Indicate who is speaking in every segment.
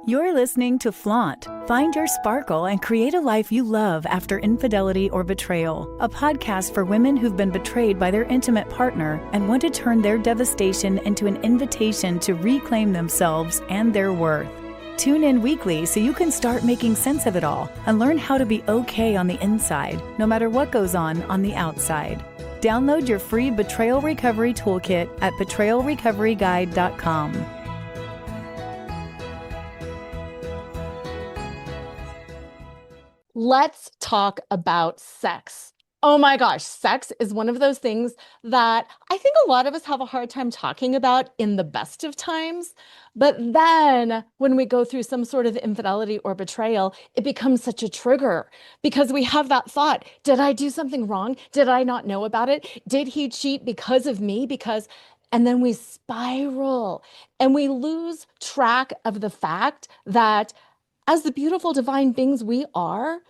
Speaker 1: You're listening to Flaunt. Find your sparkle and create a life you love after infidelity or betrayal. A podcast for women who've been betrayed by their intimate partner and want to turn their devastation into an invitation to reclaim themselves and their worth. Tune in weekly so you can start making sense of it all and learn how to be okay on the inside, no matter what goes on the outside. Download your free Betrayal Recovery Toolkit at betrayalrecoveryguide.com.
Speaker 2: Let's talk about sex. Oh my gosh, sex is one of those things that I think a lot of us have a hard time talking about in the best of times. But then when we go through some sort of infidelity or betrayal, it becomes such a trigger because we have that thought, did I do something wrong? Did I not know about it? Did he cheat because of me? And then we spiral and we lose track of the fact that as the beautiful divine beings we are,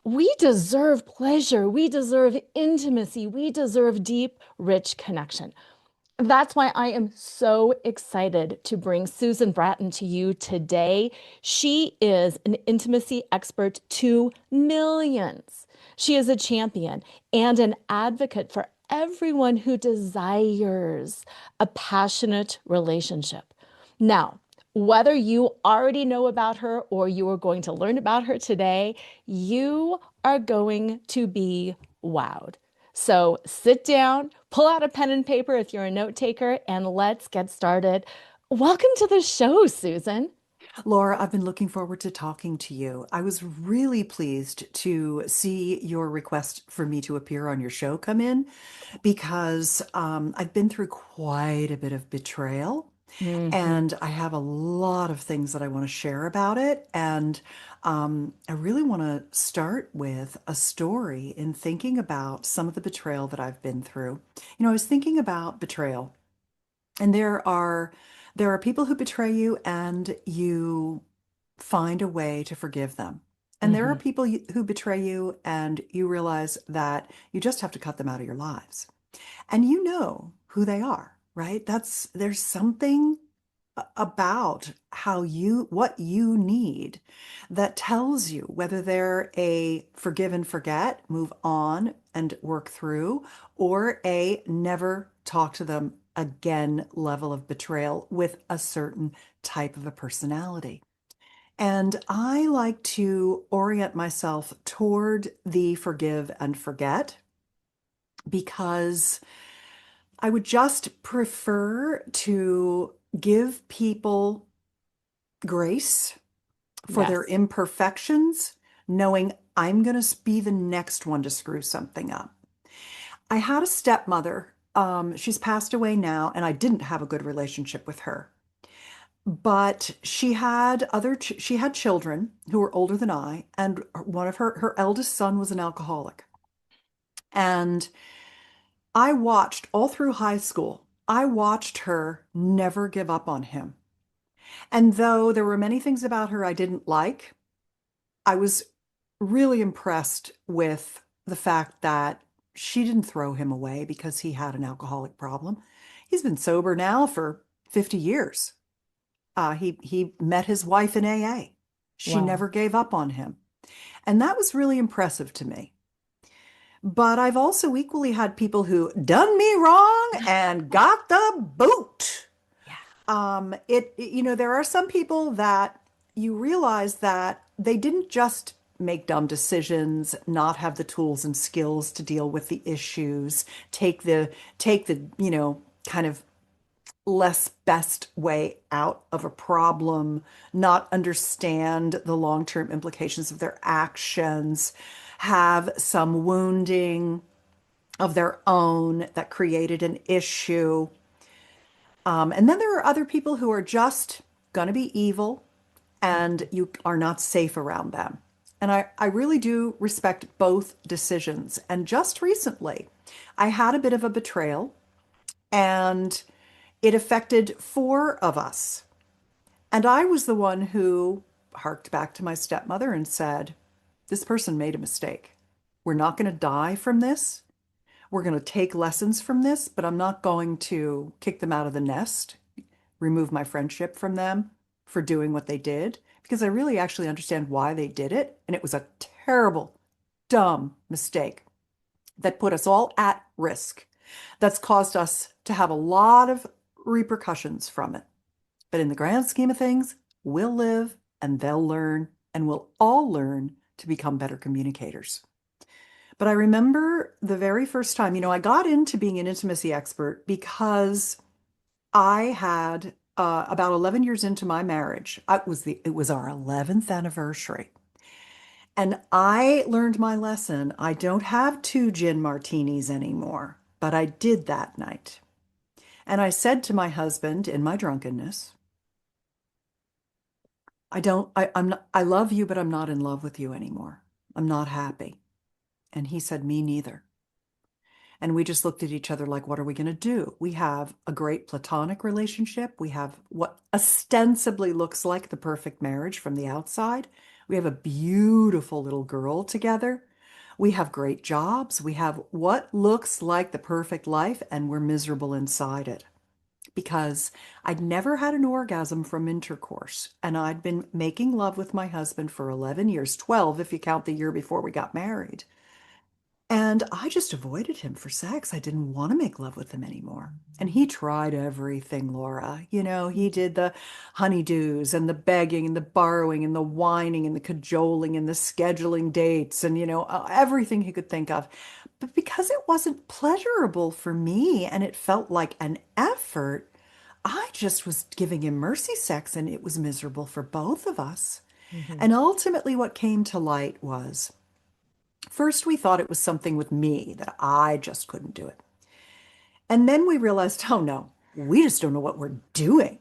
Speaker 2: we deserve pleasure. We deserve intimacy. We deserve deep, rich connection. That's why I am so excited to bring Susan Bratton to you today. She is an intimacy expert to millions. She is a champion and an advocate for everyone who desires a passionate relationship. Now, whether you already know about her or you are going to learn about her today, you are going to be wowed. So sit down, pull out a pen and paper if you're a note taker, and let's get started. Welcome to the show, Susan.
Speaker 3: Laura, I've been looking forward to talking to you. I was really pleased to see your request for me to appear on your show come in because I've been through quite a bit of betrayal. And I have a lot of things that I want to share about it. And I really want to start with a story in thinking about some of the betrayal that I've been through. You know, I was thinking about betrayal, and there are people who betray you and you find a way to forgive them. And there are people who betray you and you realize that you just have to cut them out of your lives. And you know who they are, right? There's something about what you need that tells you whether they're a forgive and forget, move on and work through, or a never talk to them again level of betrayal with a certain type of a personality. And I like to orient myself toward the forgive and forget because I would just prefer to give people grace for their imperfections, knowing I'm going to be the next one to screw something up. I had a stepmother. She's passed away now, and I didn't have a good relationship with her. But she had she had children who were older than I, and one of her eldest son was an alcoholic. And I watched all through high school, I watched her never give up on him. And though there were many things about her I didn't like, I was really impressed with the fact that she didn't throw him away because he had an alcoholic problem. He's been sober now for 50 years. He met his wife in AA. She never gave up on him. And that was really impressive to me. But I've also equally had people who done me wrong and got the boot. There are some people that you realize that they didn't just make dumb decisions, not have the tools and skills to deal with the issues, take the kind of less best way out of a problem, not understand the long-term implications of their actions, have some wounding of their own that created an issue. And then there are other people who are just going to be evil and you are not safe around them. And I really do respect both decisions. And just recently, I had a bit of a betrayal and it affected 4 of us. And I was the one who harked back to my stepmother and said, this person made a mistake. We're not going to die from this. We're going to take lessons from this, but I'm not going to kick them out of the nest, remove my friendship from them. for doing what they did because I really actually understand why they did it. And it was a terrible, dumb mistake that put us all at risk. That's caused us to have a lot of repercussions from it. But in the grand scheme of things, we'll live and they'll learn, and we'll all learn to become better communicators. But I remember the very first time, I got into being an intimacy expert because I had about 11 years into my marriage. It was our 11th anniversary. And I learned my lesson. I don't have two gin martinis anymore, but I did that night. And I said to my husband in my drunkenness, I'm not, I love you, but I'm not in love with you anymore. I'm not happy. And he said, me neither. And we just looked at each other like, what are we going to do? We have a great platonic relationship. We have what ostensibly looks like the perfect marriage from the outside. We have a beautiful little girl together. We have great jobs. We have what looks like the perfect life, and we're miserable inside it because I'd never had an orgasm from intercourse. And I'd been making love with my husband for 11 years, 12 if you count the year before we got married. And I just avoided him for sex. I didn't want to make love with him anymore. And he tried everything, Laura. He did the honeydews and the begging and the borrowing and the whining and the cajoling and the scheduling dates and, everything he could think of. But because it wasn't pleasurable for me and it felt like an effort, I just was giving him mercy sex and it was miserable for both of us.
Speaker 2: Mhm.
Speaker 3: And ultimately, what came to light was first, we thought it was something with me that I just couldn't do it. And then we realized, oh no, we just don't know what we're doing.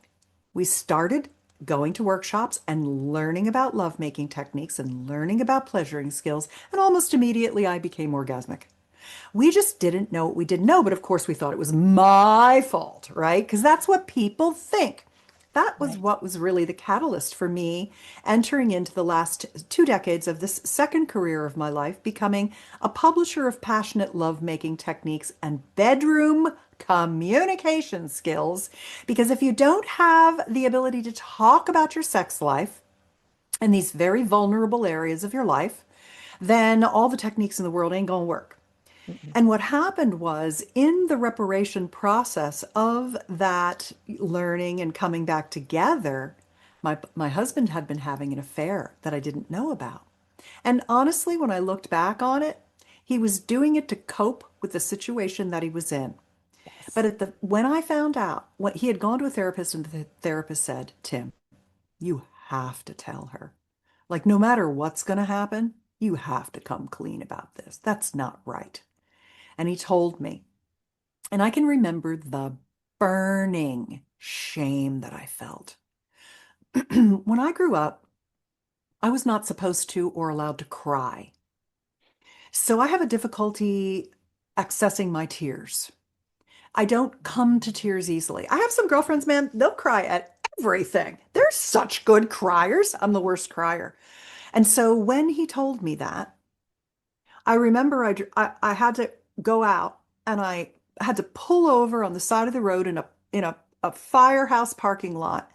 Speaker 3: We started going to workshops and learning about lovemaking techniques and learning about pleasuring skills. And almost immediately, I became orgasmic. We just didn't know what we didn't know. But of course, we thought it was my fault, right? Because that's what people think. That was
Speaker 2: Right.
Speaker 3: what was really the catalyst for me entering into the last 2 decades of this second career of my life, becoming a publisher of passionate lovemaking techniques and bedroom communication skills. Because if you don't have the ability to talk about your sex life and these very vulnerable areas of your life, then all the techniques in the world ain't gonna work.
Speaker 2: Mhm.
Speaker 3: And what happened was in the reparation process of that learning and coming back together, my husband had been having an affair that I didn't know about. And honestly, when I looked back on it, he was doing it to cope with the situation that he was in. But
Speaker 2: Yes.
Speaker 3: when I found out, when he had gone to a therapist and the therapist said, Tim, you have to tell her. Like, no matter what's going to happen, you have to come clean about this. That's not right. And he told me. And I can remember the burning shame that I felt. When I grew up, I was not supposed to or allowed to cry. So I have a difficulty accessing my tears. I don't come to tears easily. I have some girlfriends, man, they'll cry at everything. They're such good criers. I'm the worst crier. And so when he told me that, I remember I had to go out and I had to pull over on the side of the road in a firehouse parking lot.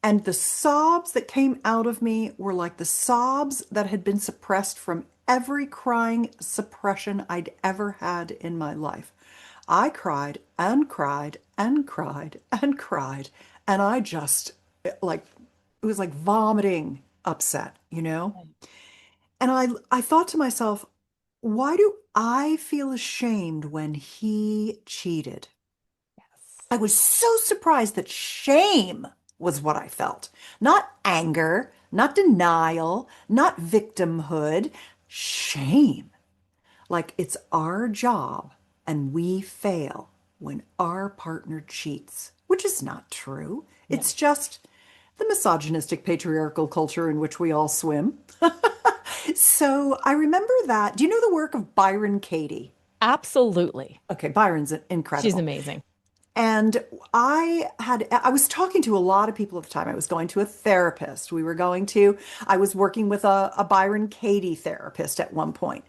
Speaker 3: And the sobs that came out of me were like the sobs that had been suppressed from every crying suppression I'd ever had in my life. I cried and cried and cried and cried. And I just like, it was like vomiting upset, you know?
Speaker 2: Right.
Speaker 3: And I thought to myself, why do I feel ashamed when he cheated?
Speaker 2: Yes.
Speaker 3: I was so surprised that shame was what I felt. Not anger, not denial, not victimhood, shame. Like it's our job and we fail when our partner cheats, which is not true.
Speaker 2: No.
Speaker 3: It's just the misogynistic patriarchal culture in which we all swim. So I remember that. Do you know the work of Byron Katie?
Speaker 2: Absolutely.
Speaker 3: Okay, Byron's
Speaker 2: She's
Speaker 3: incredible.
Speaker 2: amazing.
Speaker 3: And I was talking to a lot of people at the time. I was going to a therapist. I was working with a Byron Katie therapist at one point.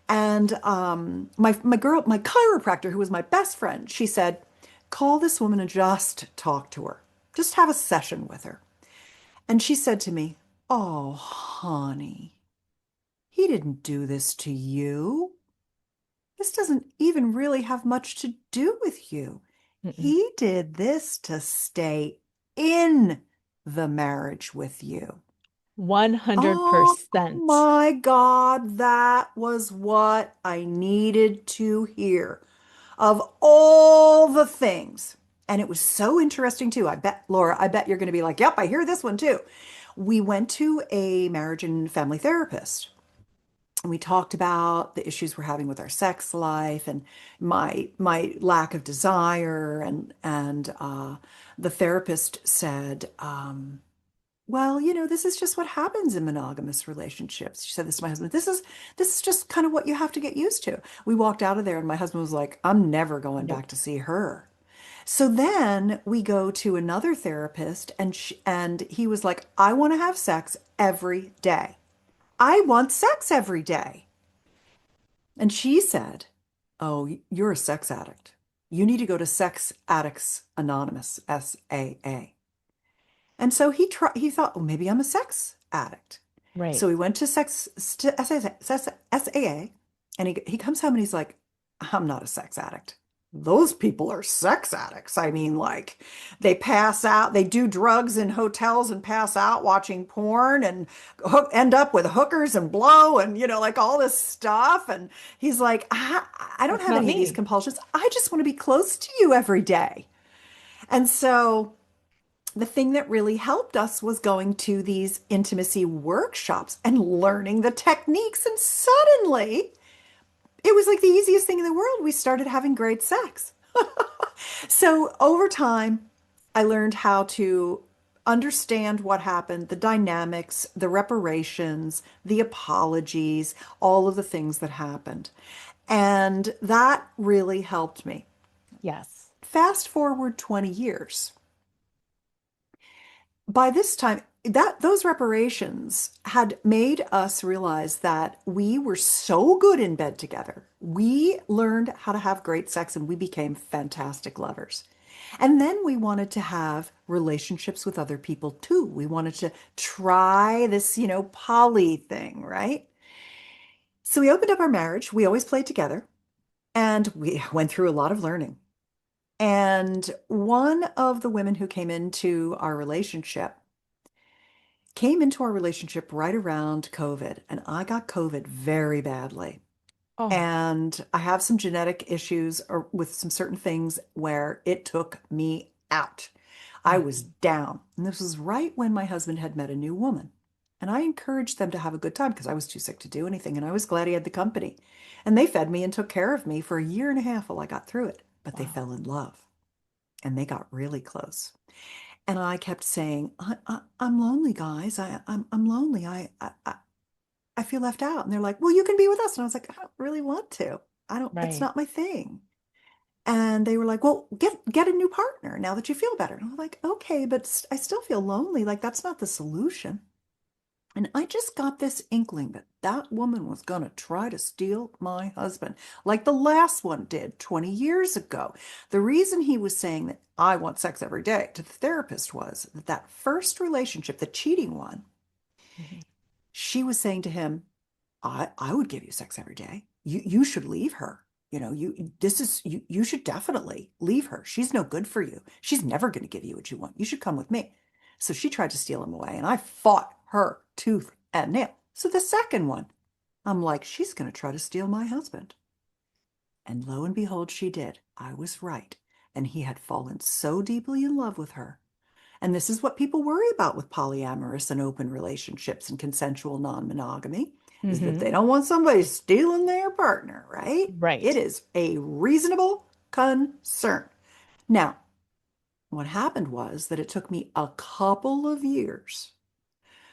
Speaker 3: And my chiropractor, who was my best friend, she said, call this woman and just talk to her. Just have a session with her. And she said to me, "Oh, honey, he didn't do this to you. This doesn't even really have much to do with you.
Speaker 2: Mm-mm.
Speaker 3: He did this to stay in the marriage with you." Oh
Speaker 2: 100%.
Speaker 3: my God, that was what I needed to hear of all the things. And it was so interesting too. I bet, Laura, I bet you're going to be like, yep, I hear this one too. We went to a marriage and family therapist. And we talked about the issues we're having with our sex life and my lack of desire and the therapist said, well, this is just what happens in monogamous relationships. She said this to my husband. This is just kind of what you have to get used to. We walked out of there and my husband was like, I'm never going back
Speaker 2: Nope.
Speaker 3: to see her. So then we go to another therapist and he was like, I want to have sex every day. I want sex every day. And she said, oh, you're a sex addict. You need to go to Sex Addicts Anonymous, SAA. And so he thought, well, maybe I'm a sex addict.
Speaker 2: Right.
Speaker 3: So he went to SAA and he comes home and he's like, I'm not a sex addict. Those people are sex addicts. I mean, like they pass out, they do drugs in hotels and pass out watching porn and end up with hookers and blow and, like all this stuff. And he's like, I don't
Speaker 2: That's
Speaker 3: have
Speaker 2: not
Speaker 3: any of these
Speaker 2: me.
Speaker 3: compulsions. I just want to be close to you every day. And so the thing that really helped us was going to these intimacy workshops and learning the techniques. And suddenly, it was like the easiest thing in the world. We started having great sex. So over time, I learned how to understand what happened, the dynamics, the reparations, the apologies, all of the things that happened. And that really helped me.
Speaker 2: Yes.
Speaker 3: Fast forward 20 years. By this time, that those reparations had made us realize that we were so good in bed together. We learned how to have great sex and we became fantastic lovers. And then we wanted to have relationships with other people too. We wanted to try this, poly thing, right? So we opened up our marriage. We always played together and we went through a lot of learning. And one of the women who came into our relationship right around COVID, and I got COVID very badly.
Speaker 2: Oh,
Speaker 3: And I have some genetic issues with some certain things where it took me out. I was
Speaker 2: mhm.
Speaker 3: down. And this was right when my husband had met a new woman. And I encouraged them to have a good time because I was too sick to do anything. And I was glad he had the company. And they fed me and took care of me for a year and a half while I got through it. But they
Speaker 2: Wow.
Speaker 3: fell in love and they got really close. And I kept saying, I'm lonely, guys. I'm lonely. I feel left out. And they're like, well, you can be with us. And I was like, I don't really want to. It's
Speaker 2: Right.
Speaker 3: not my thing. And they were like, well, get a new partner now that you feel better. And I'm like, okay, but I still feel lonely. Like that's not the solution. And I just got this inkling that that woman was going to try to steal my husband, like the last one did 20 years ago. The reason he was saying that I want sex every day to the therapist was that that first relationship, the cheating one,
Speaker 2: Mhm.
Speaker 3: she was saying to him, I would give you sex every day. You should leave her. You should definitely leave her. She's no good for you. She's never going to give you what you want. You should come with me. So she tried to steal him away, and I fought her tooth and nail. So the second one, I'm like, she's going to try to steal my husband. And lo and behold, she did. I was right. And he had fallen so deeply in love with her. And this is what people worry about with polyamorous and open relationships and consensual non-monogamy, is that they
Speaker 2: Mhm.
Speaker 3: don't want somebody stealing their partner, right? It
Speaker 2: Right.
Speaker 3: is a reasonable concern. Now, what happened was that it took me a couple of years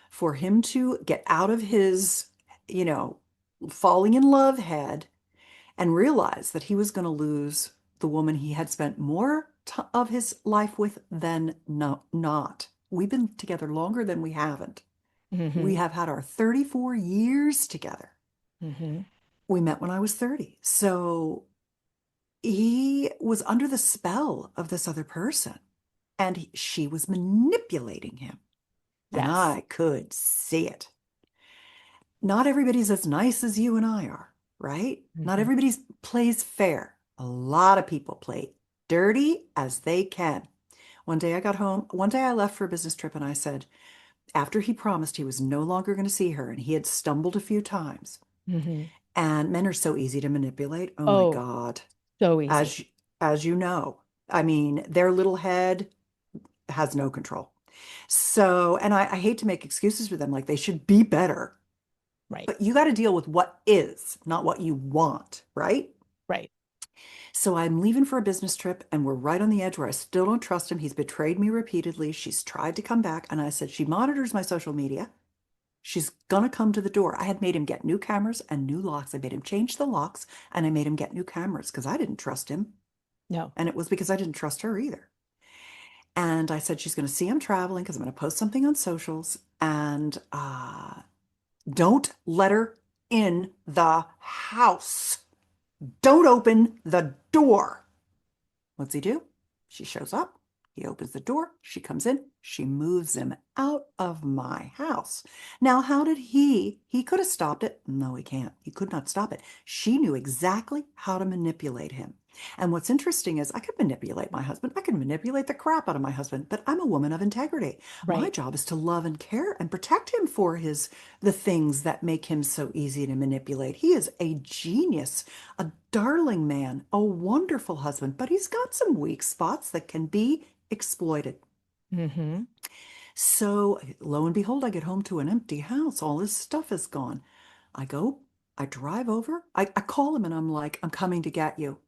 Speaker 3: for him to get out of his, you know, falling in love head and realize that he was going to lose the woman he had spent more of his life with than not. We've been together longer than we haven't. We
Speaker 2: Mhm.
Speaker 3: have had our 34 years together.
Speaker 2: Mhm.
Speaker 3: We met when I was 30. So he was under the spell of this other person and she was manipulating him. and
Speaker 2: Yes.
Speaker 3: I could see it. Not everybody's as nice as you and I are, right? Not
Speaker 2: Hmm.
Speaker 3: everybody plays fair. A lot of people play dirty as they can. One day I got home, one day I left for a business trip and I said, after he promised he was no longer going to see her and he had stumbled a few times,
Speaker 2: Hmm.
Speaker 3: and men are so easy to manipulate. Oh my
Speaker 2: Oh,
Speaker 3: God.
Speaker 2: so easy.
Speaker 3: As as you know, I mean, their little head has no control. So, and I hate to make excuses for them, like they should be better,
Speaker 2: Right.
Speaker 3: but you got to deal with what is, not what you want, right?
Speaker 2: Right.
Speaker 3: So I'm leaving for a business trip and we're right on the edge where I still don't trust him. He's betrayed me repeatedly. She's tried to come back. And I said, she monitors my social media. She's gonna come to the door. I had made him get new cameras and new locks. I made him change the locks and I made him get new cameras because I didn't trust him.
Speaker 2: No.
Speaker 3: And it was because I didn't trust her either. And I said, she's going to see I'm traveling because I'm going to post something on socials. And don't let her in the house. Don't open the door. What's he do? She shows up. He opens the door. She comes in. She moves him out of my house. Now, how did he could have stopped it. No, he can't. He could not stop it. She knew exactly how to manipulate him. And what's interesting is I could manipulate my husband. I could manipulate the crap out of my husband, but I'm a woman of integrity. My
Speaker 2: Right.
Speaker 3: job is to love and care and protect him for the things that make him so easy to manipulate. He is a genius, a darling man, a wonderful husband, but he's got some weak spots that can be exploited.
Speaker 2: Hmm.
Speaker 3: So lo and behold, I get home to an empty house. All his stuff is gone. I go, I drive over. I call him and I'm like, I'm coming to get you.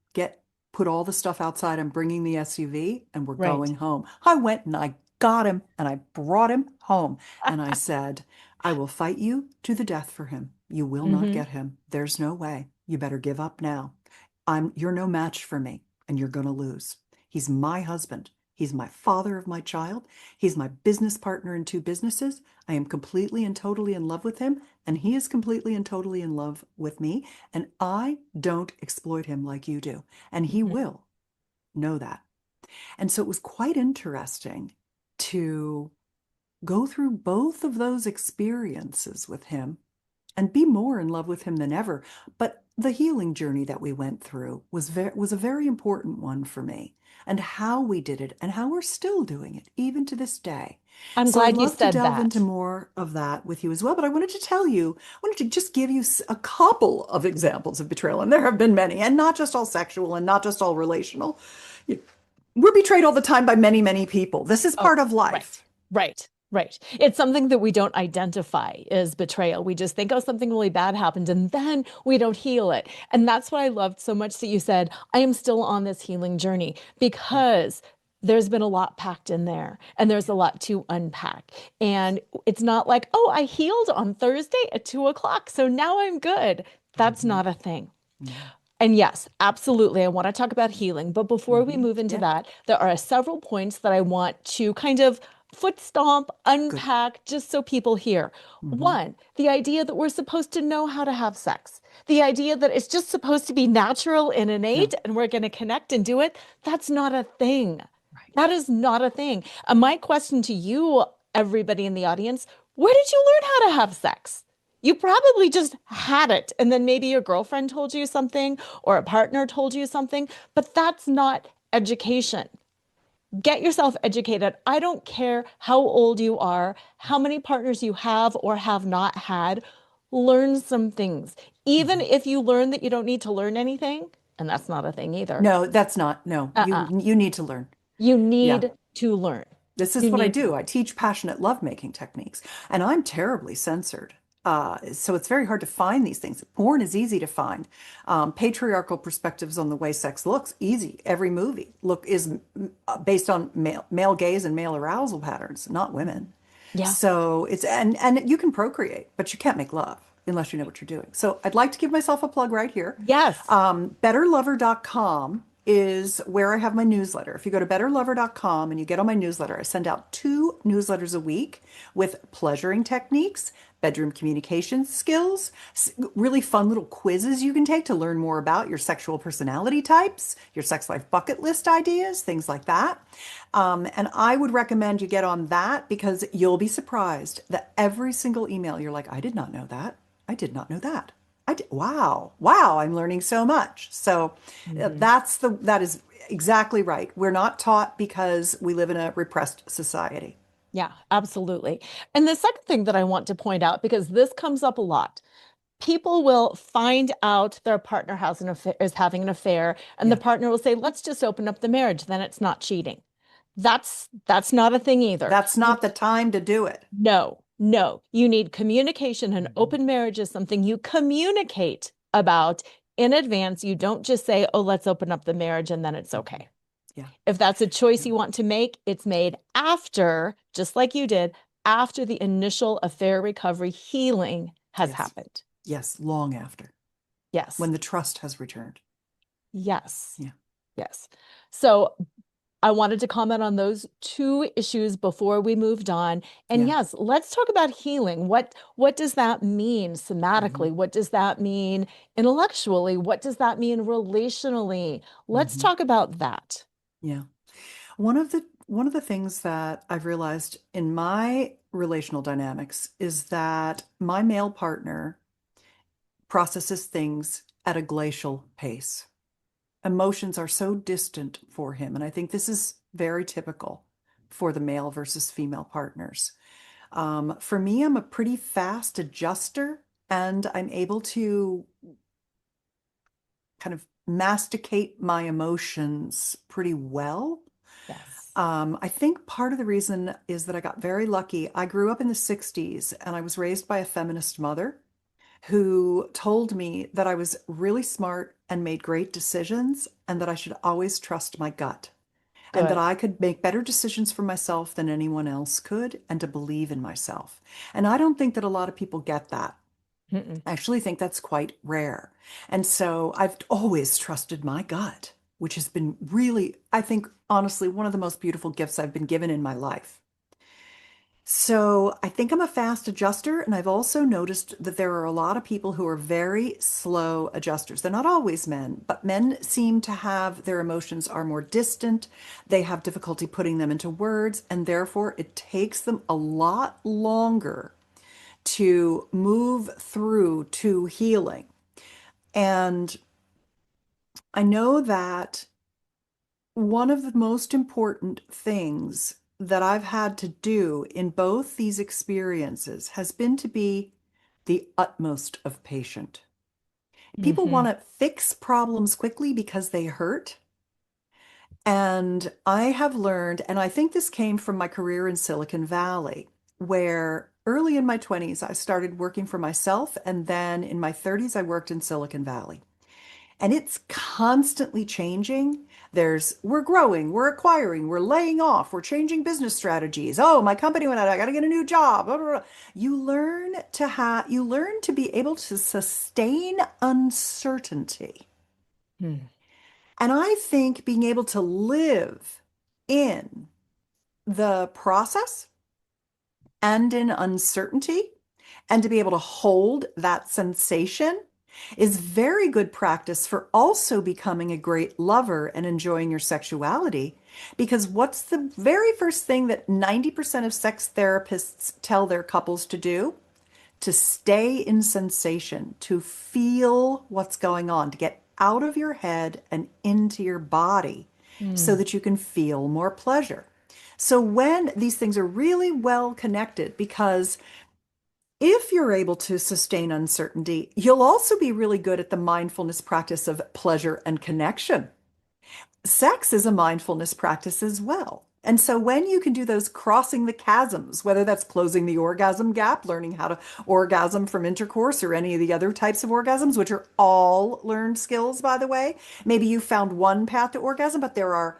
Speaker 3: Put all the stuff outside. I'm bringing the SUV and we're
Speaker 2: Right.
Speaker 3: going home. I went and I got him and I brought him home. And I said, I will fight you to the death for him. You will not
Speaker 2: Hmm.
Speaker 3: get him. There's no way. You better give up now. You're no match for me and you're going to lose. He's my husband. He's my father of my child. He's my business partner in two businesses. I am completely and totally in love with him, and he is completely and totally in love with me. And I don't exploit him like you do. And he
Speaker 2: Hmm.
Speaker 3: will know that. And so it was quite interesting to go through both of those experiences with him and be more in love with him than ever. But the healing journey that we went through was a very important one for me, and how we did it and how we're still doing it even to this day.
Speaker 2: I'm
Speaker 3: So I'd
Speaker 2: glad you
Speaker 3: love to
Speaker 2: said
Speaker 3: delve into
Speaker 2: that.
Speaker 3: more of that with you as well. But I wanted to tell you, I wanted to just give you a couple of examples of betrayal, and there have been many, and not just all sexual and not just all relational. We're betrayed all the time by many, many people. This is
Speaker 2: Oh,
Speaker 3: part of
Speaker 2: right,
Speaker 3: life.
Speaker 2: right, right. It's something that we don't identify as betrayal. We just think, oh, something really bad happened, and then we don't heal it. And that's why I loved so much that you said, I am still on this healing journey
Speaker 3: Yeah,
Speaker 2: because there's been a lot packed in there and there's
Speaker 3: yeah,
Speaker 2: a lot to unpack. And it's not like, oh, I healed on Thursday at 2 o'clock, so now I'm good. That's
Speaker 3: hmm,
Speaker 2: not a thing.
Speaker 3: no,
Speaker 2: And yes, absolutely. I want to talk about healing. But before we
Speaker 3: hmm,
Speaker 2: move into
Speaker 3: yeah,
Speaker 2: that, there are several points that I want to kind of foot stomp,
Speaker 3: good.
Speaker 2: unpack, just so people hear.
Speaker 3: Hmm,
Speaker 2: One, the idea that we're supposed to know how to have sex, the idea that it's just supposed to be natural and innate
Speaker 3: no,
Speaker 2: and we're going to connect and do it. That's not a thing.
Speaker 3: right.
Speaker 2: That is not a thing. My question to you, everybody in the audience, where did you learn how to have sex? You probably just had it, and then maybe your girlfriend told you something or a partner told you something, but that's not education. Get yourself educated. I don't care how old you are, how many partners you have or have not had. Learn some things. Even
Speaker 3: Mhm.
Speaker 2: if you learn that you don't need to learn anything, and that's not a thing either.
Speaker 3: No, that's not. No,
Speaker 2: Uh-uh.
Speaker 3: you need to learn.
Speaker 2: You
Speaker 3: Yeah.
Speaker 2: need to learn.
Speaker 3: This
Speaker 2: You
Speaker 3: is what I
Speaker 2: need to
Speaker 3: do.
Speaker 2: learn.
Speaker 3: I teach passionate lovemaking techniques, and I'm terribly censored. So it's very hard to find these things. Porn is easy to find. Patriarchal perspectives on the way sex looks easy. Every movie look is based on male gaze and male arousal patterns, not women.
Speaker 2: Yeah.
Speaker 3: So it's and you can procreate, but you can't make love unless you know what you're doing. So I'd like to give myself a plug right here.
Speaker 2: Yes.
Speaker 3: Betterlover.com is where I have my newsletter. If you go to betterlover.com and you get on my newsletter, I send out 2 newsletters a week with pleasuring techniques, bedroom communication skills, really fun little quizzes you can take to learn more about your sexual personality types, your sex life bucket list ideas, things like that. And I would recommend you get on that because you'll be surprised that every single email you're like, I did not know that. I did not know that. Wow, wow, I'm learning so much. So
Speaker 2: Mhm.
Speaker 3: that is exactly right. We're not taught because we live in a repressed society.
Speaker 2: Yeah, absolutely. And the second thing that I want to point out, because this comes up a lot, people will find out their partner has an affair, is having an affair, and the
Speaker 3: Yeah.
Speaker 2: partner will say, "Let's just open up the marriage, then it's not cheating." That's not a thing either.
Speaker 3: That's
Speaker 2: You
Speaker 3: not the time to do it.
Speaker 2: No, no. You need communication. An
Speaker 3: Mhm.
Speaker 2: open marriage is something you communicate about in advance. You don't just say, "Oh, let's open up the marriage and then it's
Speaker 3: Mhm.
Speaker 2: okay."
Speaker 3: Yeah.
Speaker 2: If that's a choice
Speaker 3: Yeah.
Speaker 2: you want to make, it's made after, just like you did, after the initial affair recovery healing has
Speaker 3: Yes.
Speaker 2: happened.
Speaker 3: Yes. Long after,
Speaker 2: Yes.
Speaker 3: when the trust has returned.
Speaker 2: Yes.
Speaker 3: Yeah.
Speaker 2: Yes. So I wanted to comment on those two issues before we moved on. And
Speaker 3: Yeah.
Speaker 2: yes, let's talk about healing. What does that mean
Speaker 3: Hmm.
Speaker 2: somatically? What does that mean intellectually? What does that mean relationally? Let's
Speaker 3: Hmm.
Speaker 2: talk about that.
Speaker 3: Yeah. One of the things that I've realized in my relational dynamics is that my male partner processes things at a glacial pace. Emotions are so distant for him, and I think this is very typical for the male versus female partners. For me, I'm a pretty fast adjuster, and I'm able to kind of masticate my emotions pretty well.
Speaker 2: Yes.
Speaker 3: I think part of the reason is that I got very lucky. I grew up in the 60s and I was raised by a feminist mother who told me that I was really smart and made great decisions and that I should always trust my gut and that
Speaker 2: Good.
Speaker 3: I could make better decisions for myself than anyone else could and to believe in myself. And I don't think that a lot of people get that.
Speaker 2: Mm-mm.
Speaker 3: I actually think that's quite rare. And so I've always trusted my gut, which has been really, I think, honestly, one of the most beautiful gifts I've been given in my life. So I think I'm a fast adjuster, and I've also noticed that there are a lot of people who are very slow adjusters. They're not always men, but men seem to have their emotions are more distant. They have difficulty putting them into words, and therefore it takes them a lot longer to move through to healing. And I know that one of the most important things that I've had to do in both these experiences has been to be the utmost of patient. People
Speaker 2: Hmm.
Speaker 3: want to fix problems quickly because they hurt. And I have learned, and I think this came from my career in Silicon Valley, where early in my 20s, I started working for myself. And then in my 30s, I worked in Silicon Valley. And it's constantly changing. We're growing, we're acquiring, we're laying off, we're changing business strategies. Oh, my company went out, I got to get a new job. Blah, blah, blah. You learn to be able to sustain uncertainty.
Speaker 2: Hmm.
Speaker 3: And I think being able to live in the process and in uncertainty and to be able to hold that sensation is very good practice for also becoming a great lover and enjoying your sexuality. Because what's the very first thing that 90% of sex therapists tell their couples to do? To stay in sensation, to feel what's going on, to get out of your head and into your body so
Speaker 2: Hmm.
Speaker 3: that you can feel more pleasure. So when these things are really well connected, because if you're able to sustain uncertainty, you'll also be really good at the mindfulness practice of pleasure and connection. Sex is a mindfulness practice as well. And so when you can do those crossing the chasms, whether that's closing the orgasm gap, learning how to orgasm from intercourse or any of the other types of orgasms, which are all learned skills, by the way. Maybe you found one path to orgasm, but there are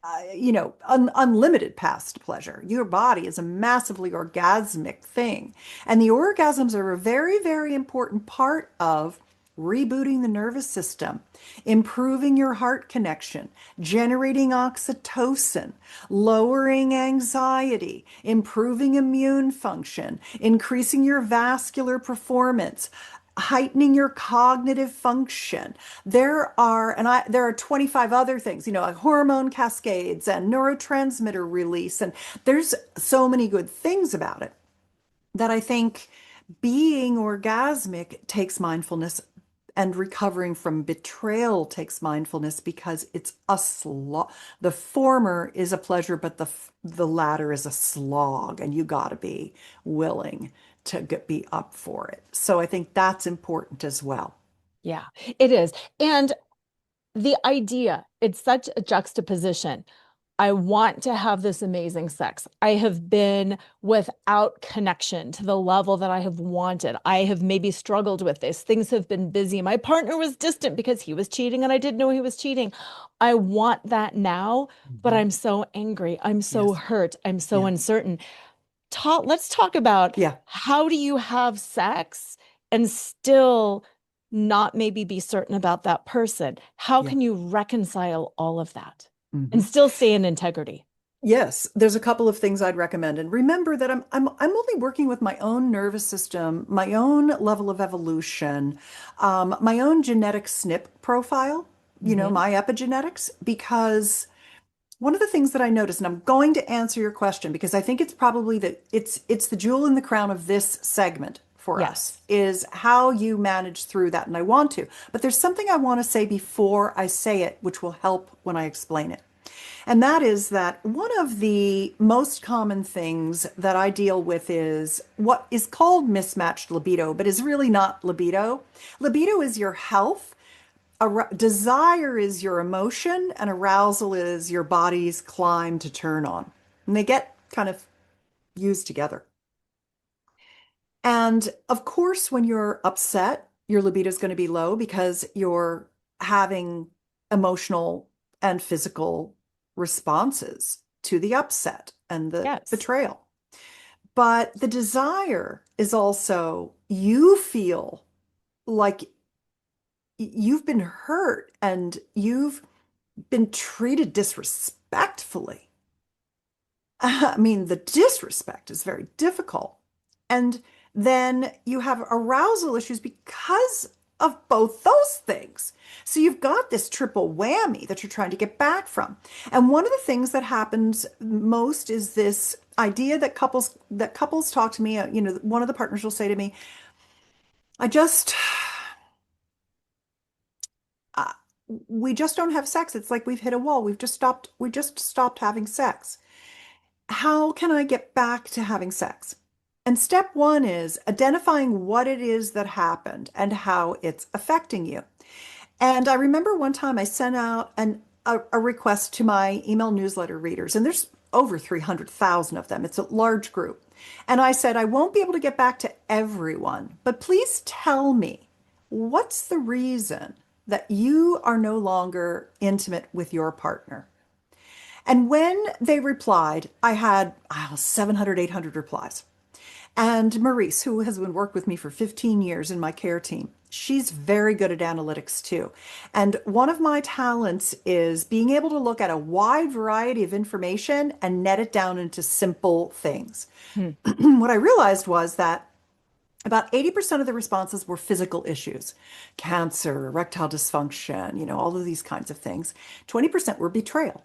Speaker 3: unlimited paths to pleasure. Your body is a massively orgasmic thing. And the orgasms are a very, very important part of rebooting the nervous system, improving your heart connection, generating oxytocin, lowering anxiety, improving immune function, increasing your vascular performance, heightening your cognitive function. There are 25 other things, like hormone cascades and neurotransmitter release, and there's so many good things about it that I think being orgasmic takes mindfulness, and recovering from betrayal takes mindfulness, because it's a slog. The former is a pleasure, but the latter is a slog, and you got to be willing to be up for it. So I think that's important as well.
Speaker 2: Yeah, it is. And the idea, it's such a juxtaposition. I want to have this amazing sex. I have been without connection to the level that I have wanted. I have maybe struggled with this. Things have been busy. My partner was distant because he was cheating and I didn't know he was cheating. I want that now, but
Speaker 3: Mhm.
Speaker 2: I'm so angry. I'm so
Speaker 3: Yes.
Speaker 2: hurt. I'm so
Speaker 3: Yeah.
Speaker 2: uncertain. Let's talk about
Speaker 3: Yeah.
Speaker 2: how do you have sex and still not maybe be certain about that person? How
Speaker 3: Yeah.
Speaker 2: can you reconcile all of that and
Speaker 3: Mhm.
Speaker 2: still stay in integrity?
Speaker 3: Yes, there's a couple of things I'd recommend. And remember that I'm only working with my own nervous system, my own level of evolution, my own genetic SNP profile,
Speaker 2: Hmm.
Speaker 3: my epigenetics, because one of the things that I noticed, and I'm going to answer your question because I think it's probably it's the jewel in the crown of this segment for us,
Speaker 2: Yes.
Speaker 3: is how you manage through that. And I want to, but there's something I want to say before I say it, which will help when I explain it. And that is that one of the most common things that I deal with is what is called mismatched libido, but is really not libido. Libido is your health. Desire is your emotion, and arousal is your body's climb to turn on. And they get kind of used together. And of course, when you're upset, your libido is going to be low because you're having emotional and physical responses to the upset and the
Speaker 2: Yes.
Speaker 3: betrayal. But the desire is also, you feel like you've been hurt and you've been treated disrespectfully. I mean, the disrespect is very difficult. And then you have arousal issues because of both those things. So you've got this triple whammy that you're trying to get back from. And one of the things that happens most is this idea that couples talk to me, one of the partners will say to me, I just uh, we just don't have sex. It's like we've hit a wall. We just stopped having sex. How can I get back to having sex? And step one is identifying what it is that happened and how it's affecting you. And I remember one time I sent out a request to my email newsletter readers, and there's over 300,000 of them. It's a large group. And I said, I won't be able to get back to everyone, but please tell me, what's the reason that you are no longer intimate with your partner? And when they replied, I had 700, 800 replies. And Maurice, who has been worked with me for 15 years in my care team, she's very good at analytics too. And one of my talents is being able to look at a wide variety of information and net it down into simple things.
Speaker 2: Hmm.
Speaker 3: What I realized was that about 80% of the responses were physical issues, cancer, erectile dysfunction, all of these kinds of things. 20% were betrayal.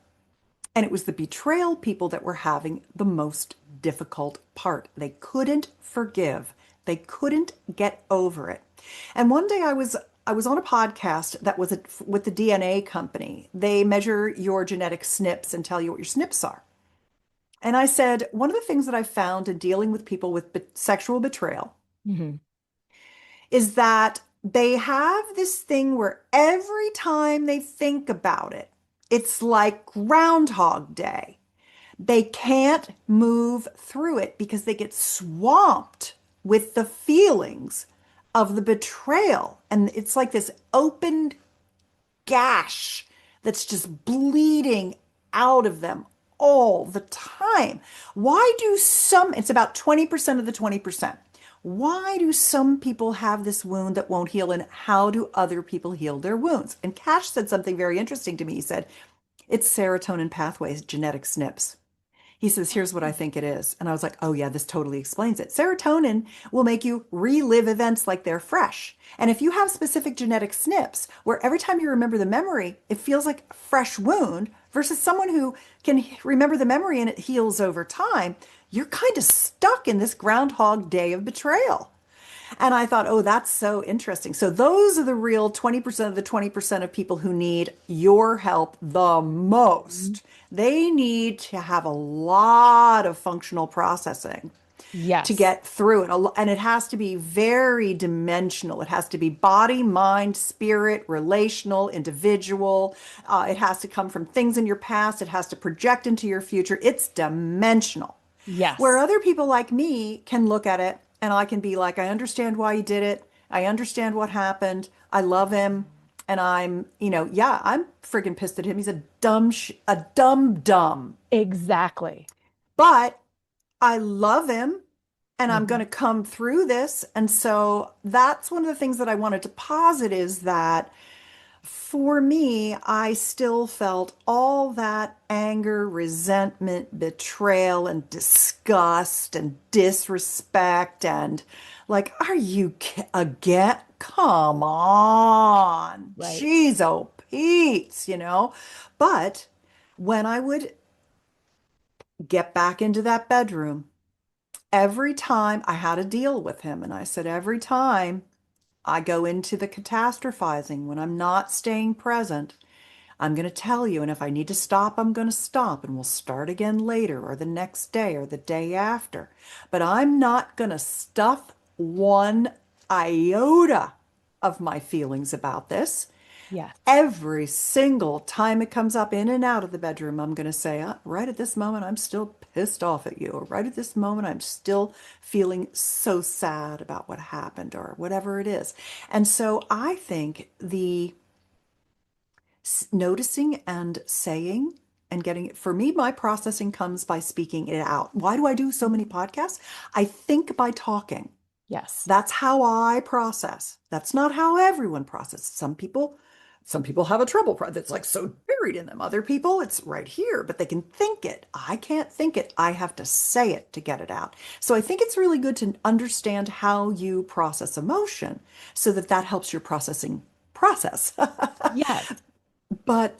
Speaker 3: And it was the betrayal people that were having the most difficult part. They couldn't forgive. They couldn't get over it. And one day I was on a podcast that was with the DNA company. They measure your genetic SNPs and tell you what your SNPs are. And I said, one of the things that I found in dealing with people with sexual betrayal
Speaker 2: Hmm.
Speaker 3: is that they have this thing where every time they think about it, it's like Groundhog Day. They can't move through it because they get swamped with the feelings of the betrayal. And it's like this open gash that's just bleeding out of them all the time. Why do some, it's about 20% of the 20%. Why do some people have this wound that won't heal, and how do other people heal their wounds? And Cash said something very interesting to me. He said, it's serotonin pathways, genetic SNPs. He says, here's what I think it is. And I was like, oh, yeah, this totally explains it. Serotonin will make you relive events like they're fresh. And if you have specific genetic SNPs, where every time you remember the memory, it feels like a fresh wound, versus someone who can remember the memory and it heals over time, you're kind of stuck in this Groundhog Day of betrayal. And I thought, oh, that's so interesting. So those are the real 20% of the 20% of people who need your help the most. They need to have a lot of functional processing to
Speaker 2: Yes.
Speaker 3: get through it. And it has to be very dimensional. It has to be body, mind, spirit, relational, individual. It has to come from things in your past. It has to project into your future. It's dimensional. Where
Speaker 2: Yes.
Speaker 3: other people like me can look at it and I can be like, I understand why he did it. I understand what happened. I love him. And yeah, I'm friggin' pissed at him. He's a dumb dumb.
Speaker 2: Exactly.
Speaker 3: But I love him and I'm going
Speaker 2: Mhm.
Speaker 3: to come through this. And so that's one of the things that I wanted to posit is that for me, I still felt all that anger, resentment, betrayal, and disgust and disrespect. And like, are you again? Come on.
Speaker 2: Right.
Speaker 3: Jeez, oh, Pete's, you know? But when I would get back into that bedroom, every time I had a deal with him, and I said, every time I go into the catastrophizing when I'm not staying present, I'm going to tell you, and if I need to stop, I'm going to stop, and we'll start again later or the next day or the day after. But I'm not going to stuff one iota of my feelings about this.
Speaker 2: Yes.
Speaker 3: Every single time it comes up in and out of the bedroom, I'm going to say, right at this moment, I'm still pissed off at you. Or right at this moment, I'm still feeling so sad about what happened or whatever it is. And so I think the noticing and saying and getting it, for me, my processing comes by speaking it out. Why do I do so many podcasts? I think by talking.
Speaker 2: Yes.
Speaker 3: That's how I process. That's not how everyone processes. Some people have a trouble that's like so buried in them. Other people, it's right here, but they can think it. I can't think it. I have to say it to get it out. So I think it's really good to understand how you process emotion so that that helps your processing process.
Speaker 2: Yes.
Speaker 3: But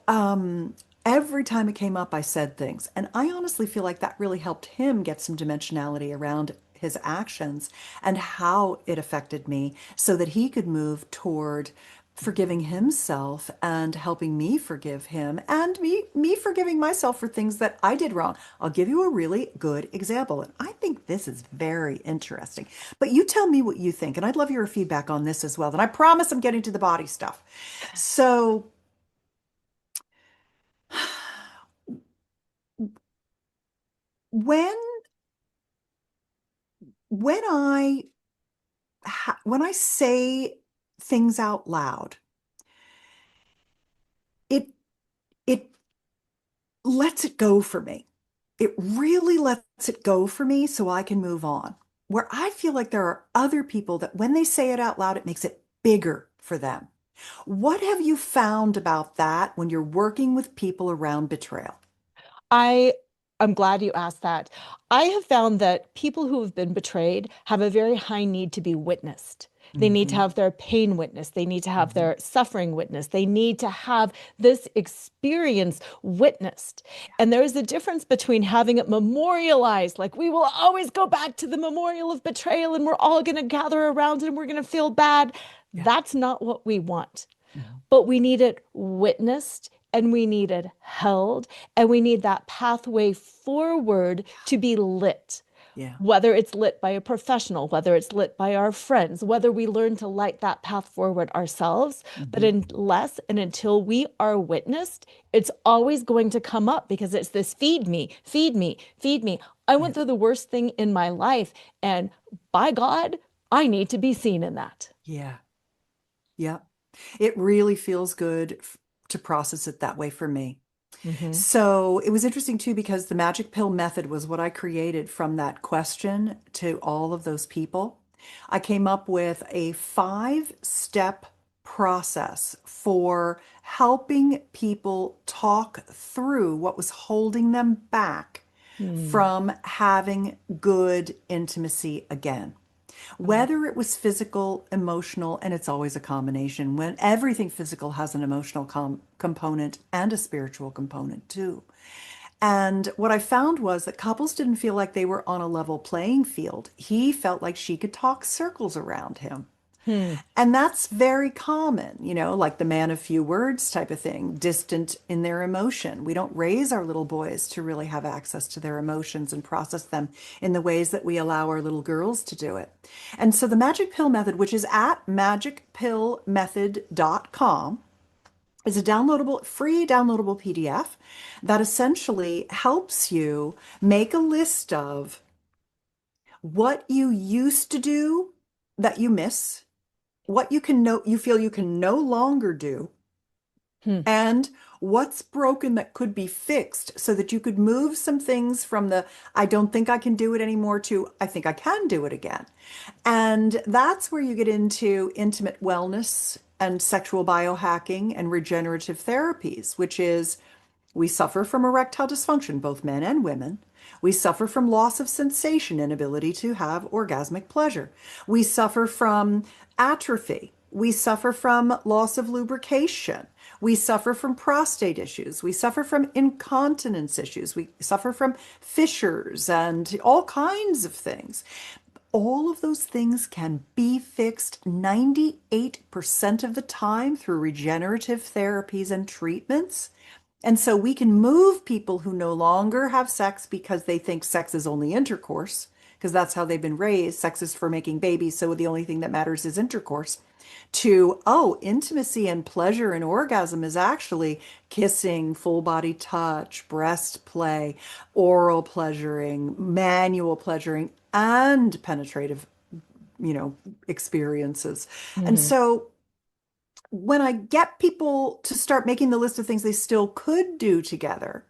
Speaker 3: every time it came up, I said things. And I honestly feel like that really helped him get some dimensionality around his actions and how it affected me so that he could move toward forgiving himself and helping me forgive him and me forgiving myself for things that I did wrong. I'll give you a really good example. And I think this is very interesting. But you tell me what you think. And I'd love your feedback on this as well. And I promise I'm getting to the body stuff. So when when when I say things out loud, it it lets it go for me. It really lets it go for me so I can move on. Where I feel like there are other people that when they say it out loud, it makes it bigger for them. What have you found about that when you're working with people around betrayal?
Speaker 2: I I'm glad you asked that. I have found that people who have been betrayed have a very high need to be witnessed. They need to
Speaker 3: Hmm.
Speaker 2: have their pain witnessed. They need to have
Speaker 3: Hmm.
Speaker 2: their suffering witnessed. They need to have this experience witnessed. And there is a difference between having it memorialized, like we will always go back to the memorial of betrayal and we're all going to gather around it and we're going to feel bad.
Speaker 3: Yeah.
Speaker 2: That's not what we want,
Speaker 3: Mhm.
Speaker 2: but we need it witnessed and we need it held and we need that pathway forward to be lit.
Speaker 3: Yeah.
Speaker 2: Whether it's lit by a professional, whether it's lit by our friends, whether we learn to light that path forward ourselves. But
Speaker 3: Hmm.
Speaker 2: unless and until we are witnessed, it's always going to come up because it's this feed me, feed me, feed me. I
Speaker 3: Yeah.
Speaker 2: went through the worst thing in my life, and by God, I need to be seen in that.
Speaker 3: Yeah. Yeah. It really feels good to process it that way for me.
Speaker 2: Mhm.
Speaker 3: So it was interesting too, because the magic pill method was what I created from that question to all of those people. I came up with a 5-step process for helping people talk through what was holding them back
Speaker 2: Hmm.
Speaker 3: from having good intimacy again.
Speaker 2: Oh.
Speaker 3: Whether it was physical, emotional, and it's always a combination. When everything physical has an emotional component and a spiritual component too. And what I found was that couples didn't feel like they were on a level playing field. He felt like she could talk circles around him.
Speaker 2: Hmm.
Speaker 3: And that's very common, like the man of few words type of thing, distant in their emotion. We don't raise our little boys to really have access to their emotions and process them in the ways that we allow our little girls to do it. And so the Magic Pill Method, which is at magicpillmethod.com, is a free downloadable PDF that essentially helps you make a list of what you used to do that you miss, what you feel you can no longer do,
Speaker 2: Hmm.
Speaker 3: and what's broken that could be fixed so that you could move some things from the I don't think I can do it anymore to I think I can do it again. And that's where you get into intimate wellness and sexual biohacking and regenerative therapies, which is we suffer from erectile dysfunction, both men and women. We suffer from loss of sensation, inability to have orgasmic pleasure. We suffer from atrophy. We suffer from loss of lubrication. We suffer from prostate issues. We suffer from incontinence issues. We suffer from fissures and all kinds of things. All of those things can be fixed 98% of the time through regenerative therapies and treatments. And so we can move people who no longer have sex because they think sex is only intercourse, because that's how they've been raised. Sex is for making babies, so the only thing that matters is intercourse. To, oh, intimacy and pleasure and orgasm is actually kissing, full body touch, breast play, oral pleasuring, manual pleasuring, and penetrative, experiences. And
Speaker 2: Hmm.
Speaker 3: so when I get people to start making the list of things they still could do together,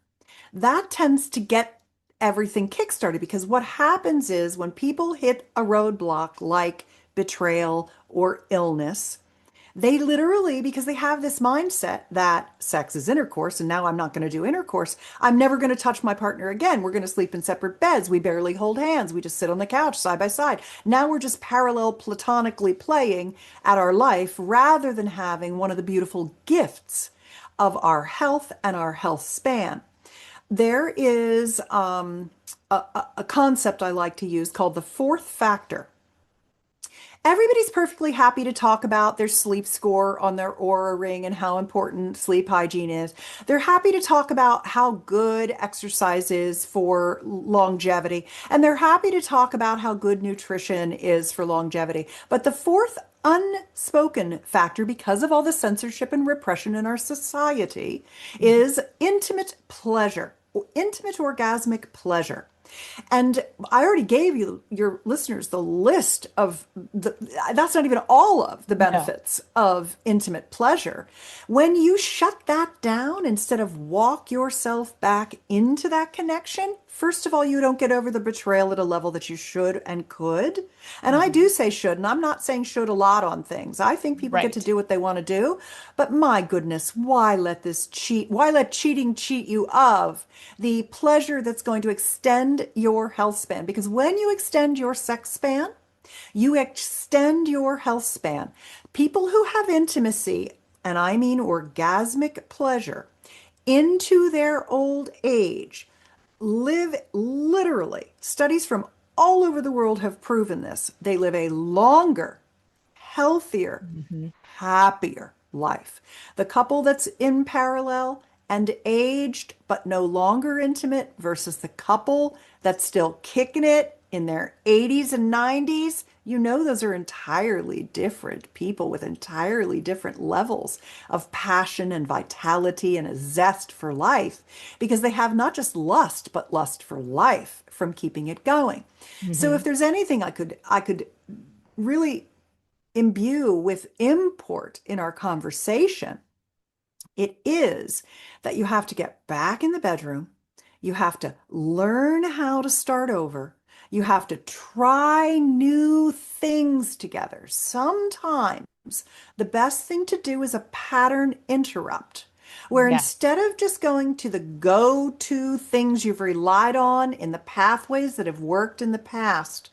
Speaker 3: that tends to get everything kickstarted because what happens is when people hit a roadblock like betrayal or illness, they literally, because they have this mindset that sex is intercourse and now I'm not going to do intercourse, I'm never going to touch my partner again. We're going to sleep in separate beds. We barely hold hands. We just sit on the couch side by side. Now we're just parallel platonically playing at our life rather than having one of the beautiful gifts of our health and our health span. There is a concept I like to use called the fourth factor. Everybody's perfectly happy to talk about their sleep score on their Oura ring and how important sleep hygiene is. They're happy to talk about how good exercise is for longevity. And they're happy to talk about how good nutrition is for longevity. But the fourth unspoken factor, because of all the censorship and repression in our society, is intimate pleasure, intimate orgasmic pleasure. And I already gave you, your listeners, the list of that's not even all of the
Speaker 2: No.
Speaker 3: benefits of intimate pleasure. When you shut that down instead of walk yourself back into that connection, first of all, you don't get over the betrayal at a level that you should and could. And I
Speaker 2: Hmm.
Speaker 3: do say should, and I'm not saying should a lot on things. I think people get to
Speaker 2: Right.
Speaker 3: do what they want to do. But my goodness, why let why let cheating cheat you of the pleasure that's going to extend your health span? Because when you extend your sex span, you extend your health span. People who have intimacy, and I mean orgasmic pleasure, into their old age live literally, studies from all over the world have proven this. They live a longer, healthier,
Speaker 2: Hmm.
Speaker 3: happier life. The couple that's in parallel and aged but no longer intimate versus the couple that's still kicking it in their 80s and 90s, those are entirely different people with entirely different levels of passion and vitality and a zest for life because they have not just lust, but lust for life from keeping it going. So
Speaker 2: Hmm.
Speaker 3: if there's anything I could really imbue with import in our conversation, it is that you have to get back in the bedroom. You have to learn how to start over. You have to try new things together. Sometimes the best thing to do is a pattern interrupt, where
Speaker 2: Yes.
Speaker 3: instead of just going to the go-to things you've relied on in the pathways that have worked in the past,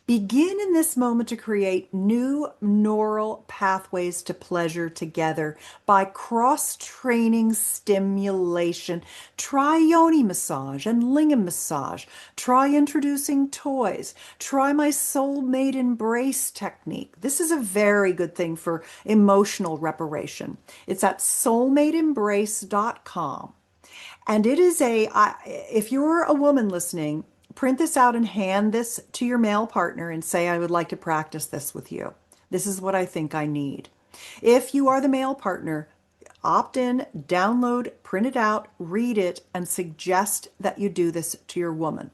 Speaker 3: begin in this moment to create new neural pathways to pleasure together by cross-training stimulation. Try yoni massage and lingam massage. Try introducing toys. Try my soulmate embrace technique. This is a very good thing for emotional reparation. It's at soulmateembrace.com. And it is if you're a woman listening, print this out and hand this to your male partner and say, I would like to practice this with you. This is what I think I need. If you are the male partner, opt in, download, print it out, read it, and suggest that you do this to your woman,